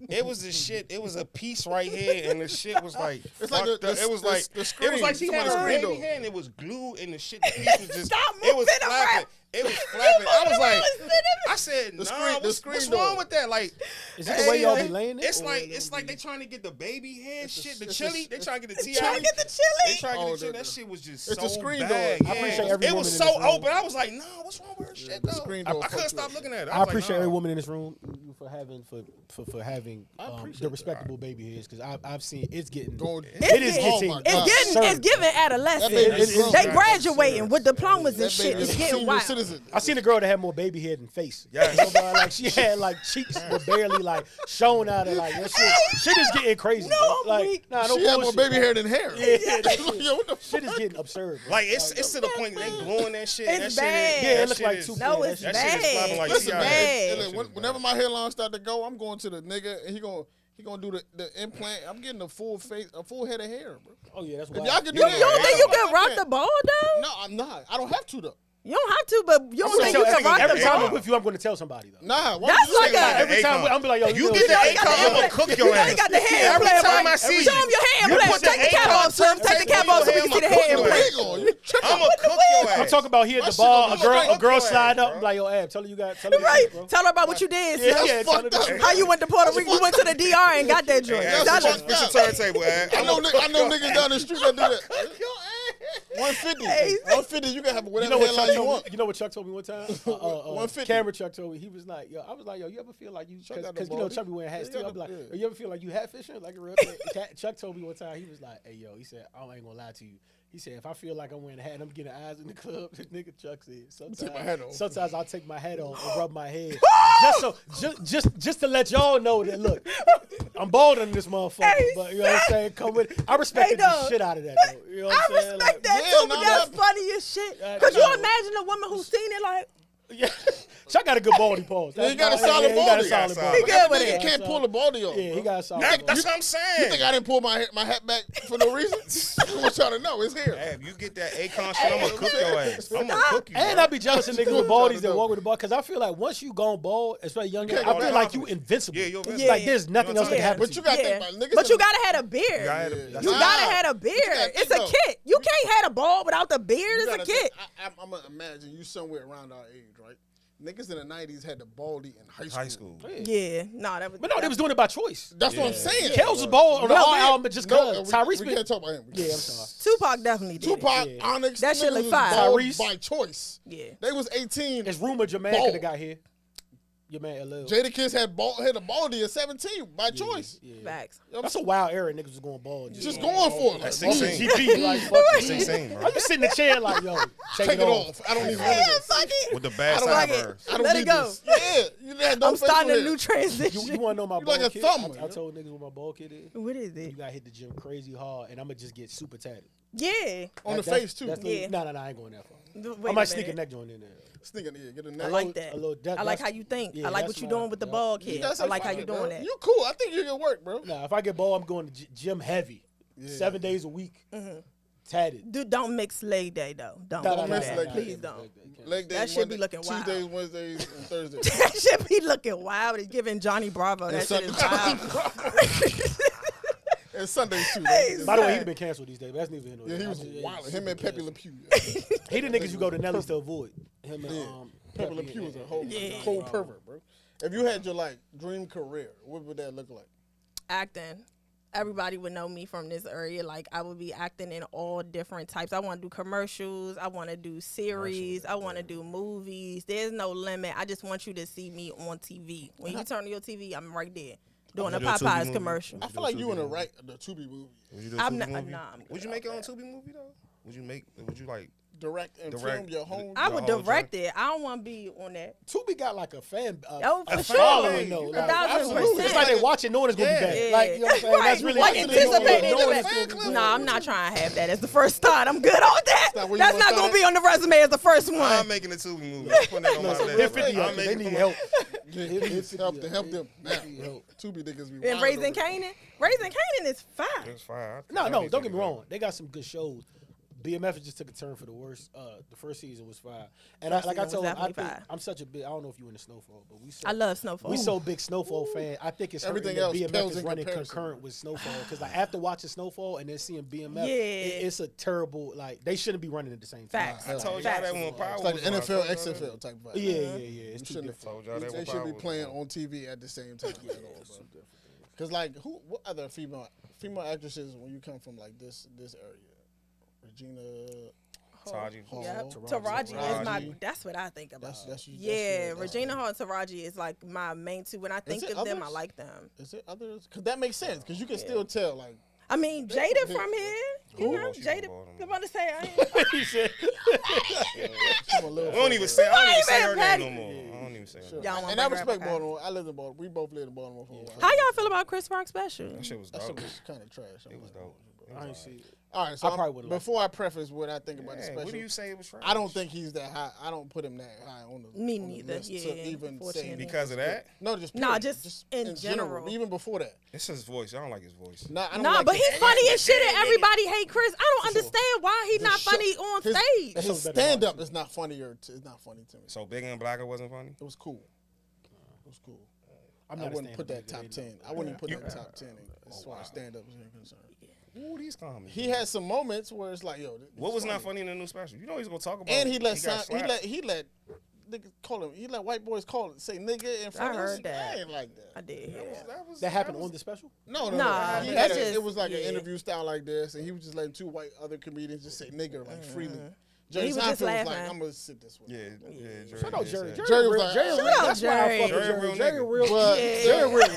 S1: It was the shit. It was a piece right here, and the shit was like.
S4: It's like
S1: fucked
S4: the-
S1: up. It was
S4: the-
S1: like
S4: the
S1: It
S4: screen.
S1: was like she had
S4: Somebody's
S1: her
S4: screen
S1: baby
S4: door.
S1: hair, and it was glued, and the shit. The piece was just.
S3: Stop
S1: It was
S3: moving around.
S1: flapping. It was flapping. I was like,
S3: around.
S1: I said,
S4: The
S1: nah,
S4: screen- the
S1: what's
S4: screen
S1: wrong
S4: door.
S1: with that? Like,
S2: Is that the way y'all be laying it?
S1: It's
S2: Or-
S1: like they trying to get the baby hair shit, the
S4: it's
S1: chili.
S4: a-
S1: They trying to get the Ti.
S3: Trying to get the
S1: They
S3: chili.
S1: trying to
S4: Oh,
S1: get the chili.
S4: the-
S1: That shit was just
S4: it's
S1: so
S4: the screen
S1: bad.
S4: door. I
S1: Yeah.
S2: appreciate every
S1: It
S2: woman
S1: was
S2: in
S1: so
S2: this room.
S1: open. I was like, nah, what's wrong with her shit
S4: the
S1: though?
S4: screen
S1: I
S4: door
S1: couldn't
S4: fucked
S1: stop
S4: you.
S1: looking at it.
S2: I
S1: was
S2: appreciate
S1: like,
S2: every
S1: nah.
S2: woman in this room for having
S4: appreciate
S2: the
S4: that.
S2: respectable baby hairs because I've seen it's getting
S4: Going-
S2: it is
S3: getting-
S2: getting
S4: Oh my God.
S3: It's giving adolescent.
S4: That baby
S2: is grown.
S3: They graduating with diplomas and
S4: That
S3: shit.
S4: baby is
S3: It's
S4: a
S3: getting
S4: senior
S3: wild.
S4: citizen.
S2: I seen a girl that had more baby hair than face.
S1: Yes.
S2: You know, but, like she had like cheeks were barely like showing out of like that shit is getting crazy.
S3: No,
S2: bro.
S3: I'm
S2: like
S3: weak.
S2: nah, no
S4: She had more
S2: bullshit.
S4: baby hair than hair.
S2: Yeah,
S4: Yo, what the
S2: shit
S4: fuck?
S2: is getting absurd. Bro.
S1: Like it's to the point they gluing that shit.
S3: It's
S1: that
S3: bad.
S1: Shit is,
S2: Yeah, it
S1: that
S2: looks
S1: shit
S2: like
S1: is-
S2: two-
S3: No,
S2: Yeah,
S3: it's
S2: that
S1: shit is
S3: bad.
S1: flopping like
S3: It's
S1: T.I.
S3: bad.
S1: That shit
S4: Listen,
S1: is
S4: whenever
S1: bad.
S4: my hairline start to go, I'm going to the nigga, and he going He gonna do the implant. I'm getting a full face, a full head of hair, bro.
S2: Oh yeah, that's
S4: If
S2: wild.
S4: y'all can do
S3: You
S4: that,
S3: don't think you can rock
S4: I
S3: the ball though?
S4: No, I'm not. I don't have to though.
S3: You don't have to, but you don't
S2: I'm
S3: think
S2: gonna
S3: you
S2: tell
S3: can rock
S2: every
S3: the
S2: time
S3: ball?
S2: I'm with you, I'm going to tell somebody though.
S4: Nah, why
S3: That's
S4: would you
S3: like
S4: say that?
S2: Every time
S1: Akon.
S2: I'm be like, yo,
S1: You get the Akon, I'm gonna cook your
S3: You
S1: ass.
S3: got the hair
S1: Every
S3: implant,
S1: time
S3: right?
S1: I see
S3: Show
S1: you,
S3: him your hair
S1: you
S3: implant.
S1: put
S3: Take the cap
S1: Akon
S3: off, Slim. Take the cap off so we can see the hair
S1: I'm gonna
S3: implant.
S1: cook
S4: Wiggle, you tripping.
S1: I'm gonna cook your ass.
S2: I'm talking about here at
S4: My
S2: the
S4: shit
S2: bar,
S4: gonna
S2: a girl
S1: look your
S2: slide
S1: ass,
S2: up,
S1: bro.
S2: I'm like, yo, Ab, tell her you got, tell her
S3: Right.
S2: bro.
S3: Tell her about what you did,
S2: Yeah,
S3: Slim.
S2: yeah, tell her
S4: fucked
S2: that.
S3: How you went to Puerto Rico? You went to the DR and got that joint.
S1: Hey,
S3: Tell
S1: Ash,
S3: her.
S1: fix your turntable, Ash.
S4: I know niggas down the street that do that. 150.
S3: Hey.
S4: 150, you can have
S2: You
S4: whatever
S2: know what
S4: hairline
S2: Chuck
S4: you
S2: told
S4: want.
S2: me? You know what Chuck told me one time?
S4: 150.
S2: Camera Chuck told me. He was like, yo, I was like, yo, you ever feel like you,
S4: Chuck got the
S2: because you know
S4: baldy.
S2: Chuck be wearing hats
S4: Yeah,
S2: too. I'd be like,
S4: yeah.
S2: yo, you ever feel like you hat fishing like a real Chuck told me one time. He was like, hey, yo, he said, I ain't gonna lie to you. He said, if I feel like I'm wearing a hat and I'm getting eyes in the club, the nigga Chuck said,
S4: Take my hat off.
S2: sometimes I'll take my hat off and rub my head. just to let y'all know that, look, I'm bald in this motherfucker,
S3: Hey,
S2: but you know what I'm saying? Come with it. I respected the
S3: dog.
S2: shit out of that, though. You know what
S3: I
S2: I'm saying?
S3: respect that
S4: yeah,
S3: too, but
S4: no,
S3: that's
S4: no.
S3: funny as shit.
S2: Yeah,
S3: Could you
S2: no.
S3: imagine a woman who's seen it like,
S2: Yeah, Chuck got a good baldy pause.
S4: Yeah, he got a
S2: That's-
S4: solid
S2: He got a
S4: baldy.
S2: solid
S1: He
S2: baldy.
S3: He good with
S4: Nigga
S3: it.
S4: can't pull the baldy off.
S2: Yeah, he
S4: bro.
S2: got a solid
S1: That's
S2: baldy.
S1: what I'm
S4: You
S1: saying.
S4: think I didn't pull my hat back for no reason? I want y'all to know it's here.
S1: Ab, you get that Akon shit, I'm gonna cook your ass. I'm gonna cook you.
S2: And
S1: bro.
S2: I be jealous of niggas with baldies that walk with the ball because I feel like once you gone bald, especially young guys,
S1: can't
S2: I
S1: go
S2: feel
S1: that
S2: like you
S1: confident.
S2: invincible.
S1: Yeah, you're
S2: It's
S1: invincible.
S2: like there's nothing
S1: You know
S2: else that
S1: what I'm
S2: can happen
S4: But
S2: to
S4: you
S2: you.
S4: got to
S3: yeah.
S4: think about niggas.
S3: But you
S4: in the-
S3: gotta have a beard.
S1: You gotta-
S4: Yeah.
S1: that's
S3: You
S1: not-
S3: gotta have a beard.
S4: gotta
S3: It's
S4: think
S3: a
S4: though.
S3: kit. You can't have a ball without the beard.
S4: You
S3: It's a
S4: gotta
S3: kit.
S4: think- I'm gonna imagine you somewhere around our age, right? Niggas in the 90s had the baldy in high school.
S1: High school.
S3: Yeah, no, that was.
S2: But no, they was doing it by choice.
S4: That's what I'm saying.
S2: Kels was bald on the
S3: No,
S2: whole
S3: man.
S2: album, but just
S4: No,
S2: cause Tyrese
S4: we
S2: been.
S4: can't talk about him.
S2: Yeah, I'm sorry.
S3: Tupac definitely did.
S4: Tupac,
S2: Yeah.
S4: Onyx,
S3: That shit
S4: niggas
S3: look
S4: was
S3: fire.
S4: bald
S2: Tyrese.
S4: by choice.
S3: Yeah.
S4: They was 18.
S2: It's rumored your man
S4: Bald.
S2: could have got here. Your man LL.
S4: Jadakiss had a baldy at 17 by choice.
S2: Yeah.
S3: Facts.
S2: That's a wild era. Niggas was going bald.
S4: Just going for it.
S1: That's
S4: Like,
S1: 16.
S2: GP like fuck.
S1: That's insane, bro.
S2: I just sit in the chair like yo,
S4: Take it off. I don't even want
S3: Yeah,
S4: this.
S3: fuck it.
S1: With the bad
S3: I don't like it.
S1: sideburns.
S4: I don't
S3: Let
S4: need
S3: it go.
S4: this. Yeah, you had no
S3: I'm starting a
S4: facial
S3: new
S4: hair.
S3: transition.
S2: You want to know my
S4: You
S2: bald
S4: like a
S2: kid?
S4: thumb,
S2: I
S4: man.
S2: told niggas what my bald kid is.
S3: What is
S2: You
S3: it?
S2: gotta hit the gym crazy hard, and I'm gonna just get super tatted.
S3: Yeah.
S4: On the
S2: That's-
S4: face, too.
S3: Yeah.
S2: No, I ain't going that far.
S3: Wait
S2: I
S3: a
S2: might sneak a
S3: minute.
S2: neck joint in there.
S4: Sneaking in, get a
S3: I
S4: neck.
S3: like that.
S2: a little- that-
S3: I like
S2: that's-
S3: how you think.
S2: yeah,
S3: I like
S2: that's
S3: what you
S2: my-
S3: doing with the
S2: yeah.
S3: ball kid.
S4: That's
S3: I like how
S4: fine,
S3: you
S4: bro.
S3: doing that.
S4: You cool. I think you can work, bro.
S2: Nah, if I get bald, I'm going to gym heavy, 7 days a week, tatted.
S3: Dude, don't mix leg day though. Don't
S2: Nah,
S3: do
S2: nah,
S4: mix
S3: that.
S4: leg day.
S3: Please don't.
S4: Leg day,
S3: That shit be
S4: Monday-
S3: looking wild.
S4: Tuesdays, Wednesdays, and Thursdays.
S3: That shit be looking wild. It's giving Johnny Bravo. That shit is wild.
S4: And Sundays too.
S3: Hey,
S4: though.
S2: By the way,
S3: Son.
S2: he been canceled these days. But that's neither here nor
S4: Yeah,
S2: there.
S4: he was
S2: I just-
S4: wild.
S2: super
S4: Him and Pepe Le
S2: canceled.
S4: Pew.
S2: He the niggas you go to Nelly's to avoid. Him and
S4: Yeah.
S2: Pepe
S4: Pepe Le Pew was a
S2: and-
S4: whole
S3: Yeah.
S4: cold pervert, bro. If you had your like dream career, what would that look like?
S3: Acting. Everybody would know me from this area. Like I would be acting in all different types. I want to do commercials. I want to do series. I want to do movies. There's no limit. I just want you to see me on TV. When you turn on your TV, I'm right there doing a
S1: You do a Tubi
S3: Popeyes
S1: movie?
S3: commercial.
S4: I feel like you in the right the Tubi movie.
S1: Would you do a
S3: I'm
S1: Tubi
S3: not-
S1: movie?
S3: nah, I'm good
S1: Would you
S3: off
S1: make your own
S3: that.
S1: Tubi movie though? Would you like
S4: Direct and
S1: Direct.
S4: film your home.
S3: I
S1: Your
S3: would
S1: whole
S3: direct it. I don't want to be on that.
S2: Tubi got like a fan,
S3: Oh, for
S2: a
S3: sure.
S2: following though.
S4: You
S2: Like,
S4: got-
S3: 1,000%.
S2: it's like they watching, knowing it's gonna
S1: Yeah.
S2: be bad.
S3: Yeah.
S2: Like you know what I'm saying?
S3: Right.
S2: That's really
S3: Like
S2: what
S3: anticipating
S2: knowing
S3: the
S2: it's
S3: bad.
S2: gonna be
S3: Nah,
S2: bad.
S3: I'm not trying to have that as the first start. I'm good on that.
S4: not where you
S3: That's
S4: wanna
S3: not
S4: start
S3: gonna
S4: at?
S3: be on the resume as the first
S1: I'm
S3: one.
S1: making a Tubi movie. I'm putting that on my
S2: They're
S1: list.
S2: 50
S1: I'm
S2: up. They
S1: making
S2: need
S1: it.
S2: help.
S4: Help them. Now, Tubi niggas be
S3: And
S4: wild
S3: Raising
S4: over there.
S3: Canaan. Raising Canaan is fire.
S1: It's fine.
S2: No, don't get me wrong. They got some good shows. BMF just took a turn for the worse. The first season was fire, and
S3: First
S2: like I
S3: season was
S2: told him, I
S3: definitely
S2: think
S3: fire.
S2: I'm such a big. I don't know if you in the Snowfall, but we. So,
S3: I love Snowfall.
S2: We so big Snowfall fan. I think it's
S4: Everything
S2: everything
S4: else
S2: that BMF
S4: pales
S2: is
S4: in
S2: running
S4: comparison.
S2: concurrent with Snowfall because like after watching Snowfall and then seeing BMF,
S3: Yeah.
S2: it's a terrible like they shouldn't be running at the same time.
S3: Facts.
S1: I told y'all
S3: Facts.
S1: that when Power
S4: It's like
S1: was
S4: the
S1: on. I
S4: NFL,
S1: told y'all
S4: XFL
S1: that.
S4: type vibe.
S2: Yeah, yeah, yeah.
S4: You
S2: It's too
S4: shouldn't-
S2: different.
S1: Told y'all that
S4: They
S1: when
S4: should
S1: Power
S4: be
S1: was
S4: playing
S1: on.
S4: on TV at the same time. Because like, what other female actresses when you come from like this area? Regina.
S1: Taji.
S4: Hall.
S3: Yep.
S2: Taraji.
S3: Taraji is my.
S4: Taraji.
S3: That's what I think about.
S4: That's
S3: yeah,
S4: your-
S3: Regina Hall and Taraji is like my main two. When I think
S4: it
S3: of them, I
S4: others?
S3: like them.
S4: Is it others? Because that makes sense. Because you can still tell like.
S3: I mean, Jada from here. You
S1: Who?
S3: know,
S1: She
S3: Jada.
S1: from Baltimore.
S3: I'm about to say, I ain't.
S2: He said,
S4: She's a little
S1: I don't even say her
S3: even
S1: name no
S3: petty.
S1: more. I don't even even say
S4: Sure.
S1: that.
S3: Y'all wanna
S4: And I
S3: bring her up,
S4: respect
S3: okay.
S4: Baltimore. I lived in Baltimore. We both lived in Baltimore for a while.
S3: How y'all feel about Chris Rock special?
S1: That shit was
S4: That shit
S1: dope.
S4: was kind of trash.
S1: It was dope. It was
S2: I ain't
S1: alright.
S2: see it.
S4: All right, so
S2: I probably would've liked
S4: before I preface what I think about the
S1: Yeah,
S4: special,
S1: what do you say it was trash?
S4: I don't think he's that high. I don't put him that high on the
S3: Me
S4: on the
S3: neither,
S4: list
S3: yeah,
S4: to even say
S3: unfortunately.
S1: because of that.
S4: no, just
S3: Nah,
S4: period.
S3: just in general.
S4: Even before that.
S1: It's his voice. I don't like his voice.
S4: Nah, I don't
S3: Nah,
S4: like
S3: but
S4: his-
S3: he's funny as shit and everybody hate Chris. I don't understand why he's
S4: the
S3: not
S4: show-
S3: funny on
S4: his-
S3: stage.
S4: His
S2: Show's better
S4: stand
S2: than
S4: up is not funnier. It's not funny to me.
S1: So Bigger and Blacker wasn't funny.
S4: It was cool. It was cool.
S2: I'm
S4: I
S2: not a
S4: wouldn't put that
S2: stand-up
S4: top
S2: nigga,
S4: 10. I wouldn't even put
S1: You-
S4: that top 10 as far as stand up is concerned.
S1: Ooh, these comments.
S4: He had some moments where it's like, yo, this
S1: What
S4: is
S1: was not funny in the new special? You know he's gonna talk about.
S4: And he let
S1: got slapped.
S4: he let niggas call him. He let white boys call it, say nigga in front of us.
S3: heard that.
S4: I ain't like that.
S3: I did hear that.
S2: That happened on the special?
S4: No.
S3: Nah,
S4: He
S3: that's
S4: had
S3: just-
S4: it was like
S3: yeah.
S4: an interview style like this, and he was just letting two white other comedians just say nigger like freely.
S3: He
S4: Jerry
S3: was
S4: Seinfeld
S3: just
S4: was like,
S3: laughing.
S4: I'm gonna sit this way.
S1: Yeah.
S2: Shout out Jerry.
S4: Jerry was like,
S2: Jerry
S4: "Shut
S2: real.
S3: up,
S2: That's why I
S3: Jerry."
S2: fuck with
S1: Jerry
S2: Jerry.
S1: real
S2: Jerry
S1: nigga.
S2: real.
S4: But
S2: Jerry real.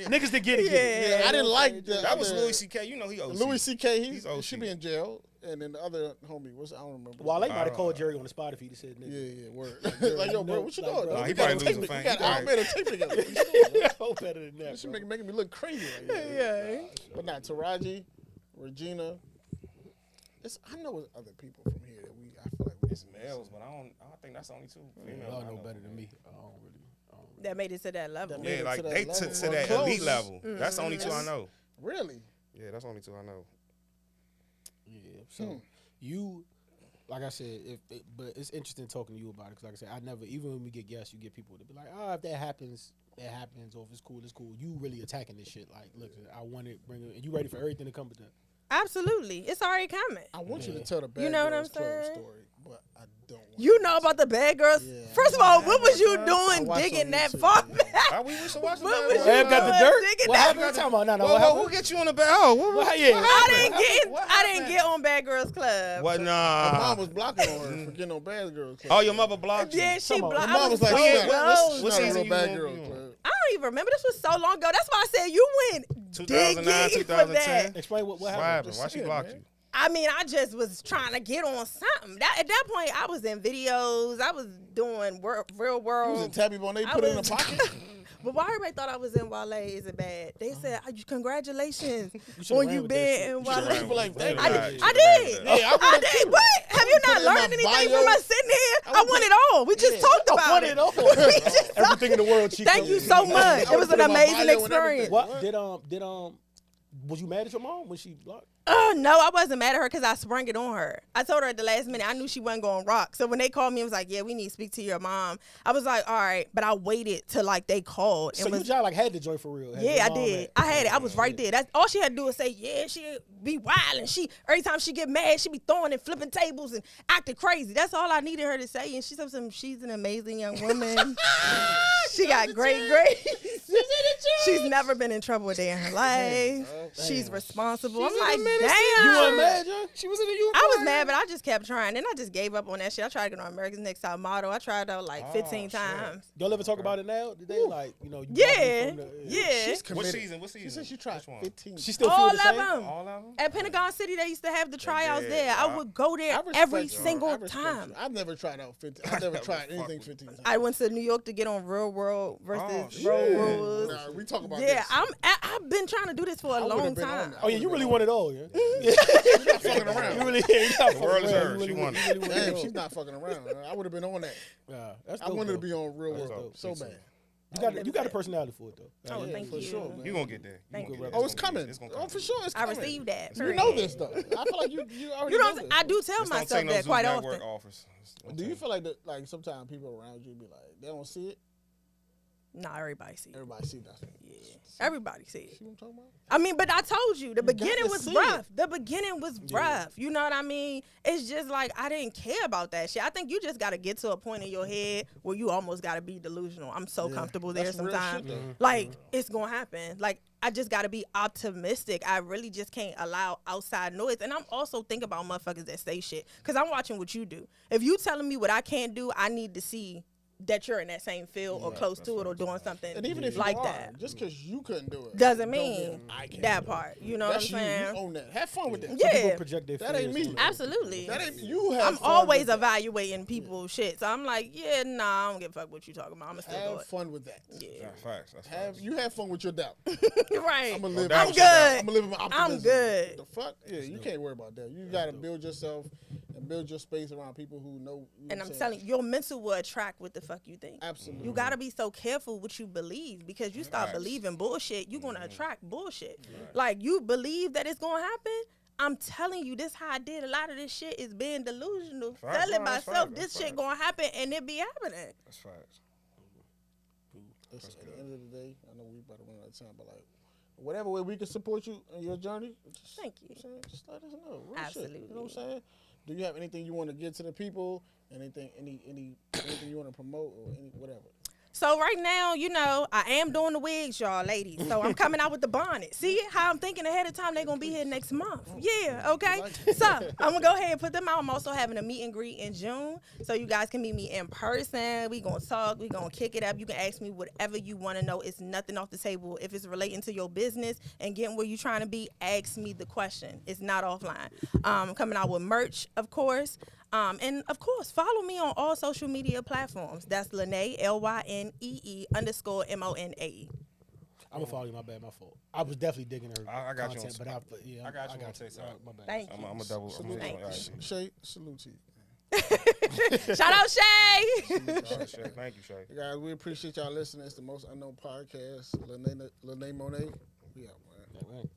S1: That
S2: Niggas that get it. Get it.
S3: Yeah.
S4: I didn't like the
S1: was
S4: other-
S1: Louis C.K. You know he OC.
S4: Louis C.K.
S1: He's
S4: He
S1: OC.
S4: should be in jail, and then the other homie was I don't remember.
S2: Well, I might
S1: I
S2: have
S1: don't
S2: called
S1: know.
S2: Jerry on the spot if he'd have said
S4: Yeah,
S2: nigga.
S4: yeah, word. Like, yo, bro, what you
S2: Like,
S4: doing?
S2: bro,
S1: Nah, he
S4: We gotta
S1: probably
S4: tape
S1: lose a
S4: it.
S1: fan.
S4: We got
S1: He
S4: our
S1: probably-
S4: man to tape together. What you doing?
S2: Oh, better than that.
S4: That shit
S2: bro.
S4: making me look crazy. Like,
S3: Yeah.
S4: But not Taraji, Regina. I know it's other people from here that I feel like we
S1: It's males, but I don't think that's the only two females.
S2: Y'all
S1: I
S2: know better than me. I don't really.
S3: That made it to that level.
S4: That made
S1: Yeah,
S4: it
S1: like
S4: to that
S1: they
S4: level.
S1: took to
S4: Well,
S1: that
S4: close.
S1: elite level. That's the only two I
S4: Yes.
S1: know.
S4: Really?
S1: Yeah, that's the only two I know.
S2: Yeah. So you, like I said, but it's interesting talking to you about it because, like I said, I never. Even when we get guests, you get people to be like, "Oh, if that happens, that happens. Or if it's cool, it's cool." You really attacking this shit. Like, look, I want it. Bring it. And you ready for everything to come with that?
S3: Absolutely. It's already coming.
S4: I want you to tell the Bad
S3: You know what
S4: Girls
S3: I'm
S4: Club
S3: saying?
S4: story, but I don't want
S3: You know about the bad girls.
S4: Yeah.
S3: First of all, what was you
S4: I
S3: doing
S4: watched
S3: digging
S4: on
S3: that
S4: YouTube,
S3: far
S4: yeah.
S3: back?
S1: How we used to watch the
S3: What
S1: Bad
S3: was
S1: Boys?
S3: you
S2: Have got the
S3: doing
S2: dirt.
S3: digging
S2: What
S3: that
S2: happened? I'm talking about no.
S1: Whoa,
S2: What
S1: whoa,
S2: happened?
S1: who get you on the bed? Oh, what?
S2: Yeah.
S3: I didn't get.
S1: What
S3: I didn't
S1: happened?
S3: get on Bad Girls Club.
S1: What?
S4: My
S1: Nah.
S4: mom was blocking on her for getting on Bad Girls Club.
S1: Oh, your mother blocked you.
S3: Yeah, she
S2: Come on.
S3: blocked.
S4: My mom
S3: I
S4: was
S3: was
S4: like,
S3: so
S4: "Shut up.
S3: close.
S1: What
S4: This is not a
S1: season
S4: real
S1: you
S4: Bad
S1: on?
S4: Girls
S1: You on?
S4: Club."
S3: I don't even remember. This was so long ago. That's why I said you went
S1: 2009,
S3: digging for
S1: 2010.
S3: that.
S2: Explain what
S1: What
S2: happened.
S1: happened? Why she
S4: saying,
S1: blocked
S4: man.
S1: you?
S3: I mean, I just was trying to get on something. At that point, I was in videos. I was doing real
S4: You was
S3: world.
S4: in Tabby Bone. They
S3: I
S4: put it in a
S3: was-
S4: pocket.
S3: But why everybody thought I was in Wale? Is it bad? They said, congratulations
S2: should've
S3: on
S2: ran
S3: you
S2: with that
S3: being
S2: shit.
S3: in
S2: You
S3: Wale.
S4: should've ran with like that.
S3: I
S1: Right.
S3: did. I did.
S4: Hey, I
S3: I
S4: would've
S3: did.
S4: too.
S3: What? Have you
S4: Put
S3: not
S4: it in
S3: learned
S4: my
S3: anything
S4: bio.
S3: from us sitting here? I
S4: would've
S3: want
S4: put-
S3: it all. We just talked
S2: I
S3: about
S2: want
S3: it.
S2: it all.
S3: We just
S2: Everything in the world, Chico.
S3: Thank you so much. It was
S4: put
S3: an
S4: it in my
S3: amazing
S4: bio and
S3: experience.
S4: everything.
S2: What did was you mad at your mom when she blocked?
S3: No, I wasn't mad at her because I sprung it on her. I told her at the last minute. I knew she wasn't going to rock. So when they called me, it was like, yeah, we need to speak to your mom. I was like, all right. But I waited till like they called.
S2: So
S3: and
S2: you
S3: was,
S2: just like had the joy for real. Had
S3: yeah,
S2: your
S3: I
S2: mom
S3: did.
S2: at-
S3: I had it. I was right there. That's all she had to do was say, yeah, she be wild. And she, every time she get mad, she be throwing and flipping tables and acting crazy. That's all I needed her to say. And she said, she's an amazing young woman. She got great grades. She's never been in trouble a day in her life. She's responsible. I'm like, damn.
S2: You weren't mad, John?
S1: She was in the U.
S3: I was mad, but I just kept trying. Then I just gave up on that shit. I tried to get on America's Next Top Model. I tried out like 15
S1: shit.
S3: times.
S2: Y'all ever talk about it now? Did they like, you know? You
S3: Yeah,
S2: blocked me from the-
S3: yeah.
S4: She's
S1: What
S4: committed.
S1: season? What season?
S4: She said she tried
S1: Which one?
S4: 15.
S2: She still
S3: All
S2: feel the
S3: of
S2: same?
S3: them.
S1: All of them?
S3: At Pentagon City, they used to have the tryouts
S1: did.
S3: there. I
S1: I-
S3: would go
S4: I
S3: there
S4: respect
S3: every
S4: you.
S3: single
S4: I respect
S3: time.
S4: you. I've never tried out 15. I've never tried anything 15 times.
S3: I went to New York to get on Real World versus
S1: shit.
S3: Road Rules.
S4: Nah, we talk about
S3: Yeah,
S4: this.
S3: I've been trying to do this for a
S4: I would've
S3: long
S4: been on
S3: time.
S4: that.
S2: Oh yeah, you really want it all, yeah?
S4: You're not fucking around.
S2: You really, yeah, you not
S1: The world
S2: fucking
S1: is
S2: around.
S1: hers.
S2: You
S1: She
S2: really
S1: won
S2: want-
S1: it.
S2: you really want it
S4: Damn,
S2: all.
S4: she's not fucking around. I would have been on that.
S2: Yeah, that's
S4: I
S2: dope,
S4: wanted to
S2: though.
S4: be on Real
S1: That's
S4: World
S1: dope.
S4: so
S1: Me too.
S4: bad.
S2: You got a personality for it though.
S3: Oh,
S2: Yeah.
S3: thank
S4: for
S3: you.
S4: sure, man.
S1: You gonna get there. You
S3: Thank
S1: gonna
S3: you.
S1: get
S4: Oh,
S1: there.
S4: it's
S1: gonna
S4: coming.
S1: It's gonna
S4: Oh,
S1: come.
S4: for sure, it's
S3: I
S4: coming.
S3: received that.
S4: You know this though. I feel like you already
S3: You
S4: know
S3: know,
S4: this.
S3: I do tell
S1: Just don't
S3: myself
S1: take no
S3: that
S1: Zeus
S3: quite
S1: Network
S3: often.
S1: offers. Don't
S4: Do you
S1: take-
S4: feel like that? Like sometimes people around you be like, they don't see it.
S3: Nah, everybody see it.
S4: Everybody see that.
S3: Yeah. Everybody see it.
S4: See what I'm talking about?
S3: I mean, but I told you, the beginning
S4: to
S3: was
S4: see
S3: rough.
S4: it.
S3: The beginning was rough. You know what I mean? It's just like I didn't care about that shit. I think you just got to get to a point in your head where you almost got to be delusional. I'm so
S4: Yeah.
S3: comfortable there
S4: That's real
S3: sometimes.
S4: shit, though.
S3: Like, it's going to happen. Like, I just got to be optimistic. I really just can't allow outside noise. And I'm also thinking about motherfuckers that say shit because I'm watching what you do. If you telling me what I can't do, I need to see that you're in that same field or close to it or doing something
S4: And even if
S3: like
S4: you are,
S3: that.
S4: just because you couldn't do it,
S3: Doesn't
S4: don't
S3: mean
S4: mean I can't.
S3: that part. You know
S4: That's
S3: what I'm
S4: you.
S3: saying?
S4: You own that. Have fun with that.
S3: Yeah.
S2: People project their
S4: That ain't
S2: fears
S4: me.
S2: on other
S3: Absolutely.
S4: That ain't you. Have
S3: I'm
S4: fun
S3: always
S4: with that.
S3: evaluating people's shit. So I'm like, yeah, nah, I don't give a fuck what you talking about. I'm going to still do
S4: Have
S3: it.
S4: fun with that.
S3: Yeah.
S1: Facts. That's
S4: Have
S1: facts.
S4: you have fun with your doubt?
S3: Right.
S4: I'm gonna live.
S1: doubt
S3: I'm
S1: with your doubt.
S3: good.
S4: I'm gonna live in my optimism.
S3: I'm good.
S4: The fuck? Yeah, you can't worry about that. You gotta build yourself and build your space around people who know. You know
S3: And
S4: what
S3: I'm
S4: saying?
S3: telling you, your mental will attract what the fuck you think.
S4: Absolutely.
S3: You gotta be so careful what you believe because you start
S1: Facts.
S3: believing bullshit, you're gonna attract bullshit. Like you believe that it's gonna happen. I'm telling you, this how I did. A lot of this shit is being delusional.
S1: Facts.
S3: Telling
S1: No, that's
S3: myself
S1: facts.
S3: this
S1: That's
S3: shit
S1: facts.
S3: gonna happen and it be happening.
S1: That's facts.
S4: Listen, at the end of the day, I know we about to run out of time, but like, whatever way we can support you in your journey, just,
S3: Thank you.
S4: Just let us know. Real shit.
S3: Absolutely.
S4: You know what I'm saying? Do you have anything you want to get to the people? Anything you want to promote or any whatever?
S3: So right now, you know, I am doing the wigs, y'all, ladies. So I'm coming out with the bonnet. See how I'm thinking ahead of time? They're gonna be here next month. Yeah, okay. So I'm gonna go ahead and put them out. I'm also having a meet and greet in June, so you guys can meet me in person. We gonna talk. We gonna kick it up. You can ask me whatever you want to know. It's nothing off the table. If it's relating to your business and getting where you're trying to be, ask me the question. It's not offline. I'm coming out with merch, of course. And of course, follow me on all social media platforms. That's Lynee, LYNEE _MONAE.
S2: I'm gonna follow you. My bad. My fault. I was definitely digging her
S1: I got you on
S2: content, but
S1: spot.
S2: yeah,
S1: I got you on TikTok.
S2: My bad.
S3: Thank
S1: I'm
S3: you.
S1: a double.
S3: Thank you.
S4: Shay, salute to you.
S3: Shout out Shay.
S1: Thank you, Shay.
S4: Hey guys, we appreciate y'all listening. It's the Most Unknown Podcast. Lynee Monet. We out, man.
S2: Yeah, right.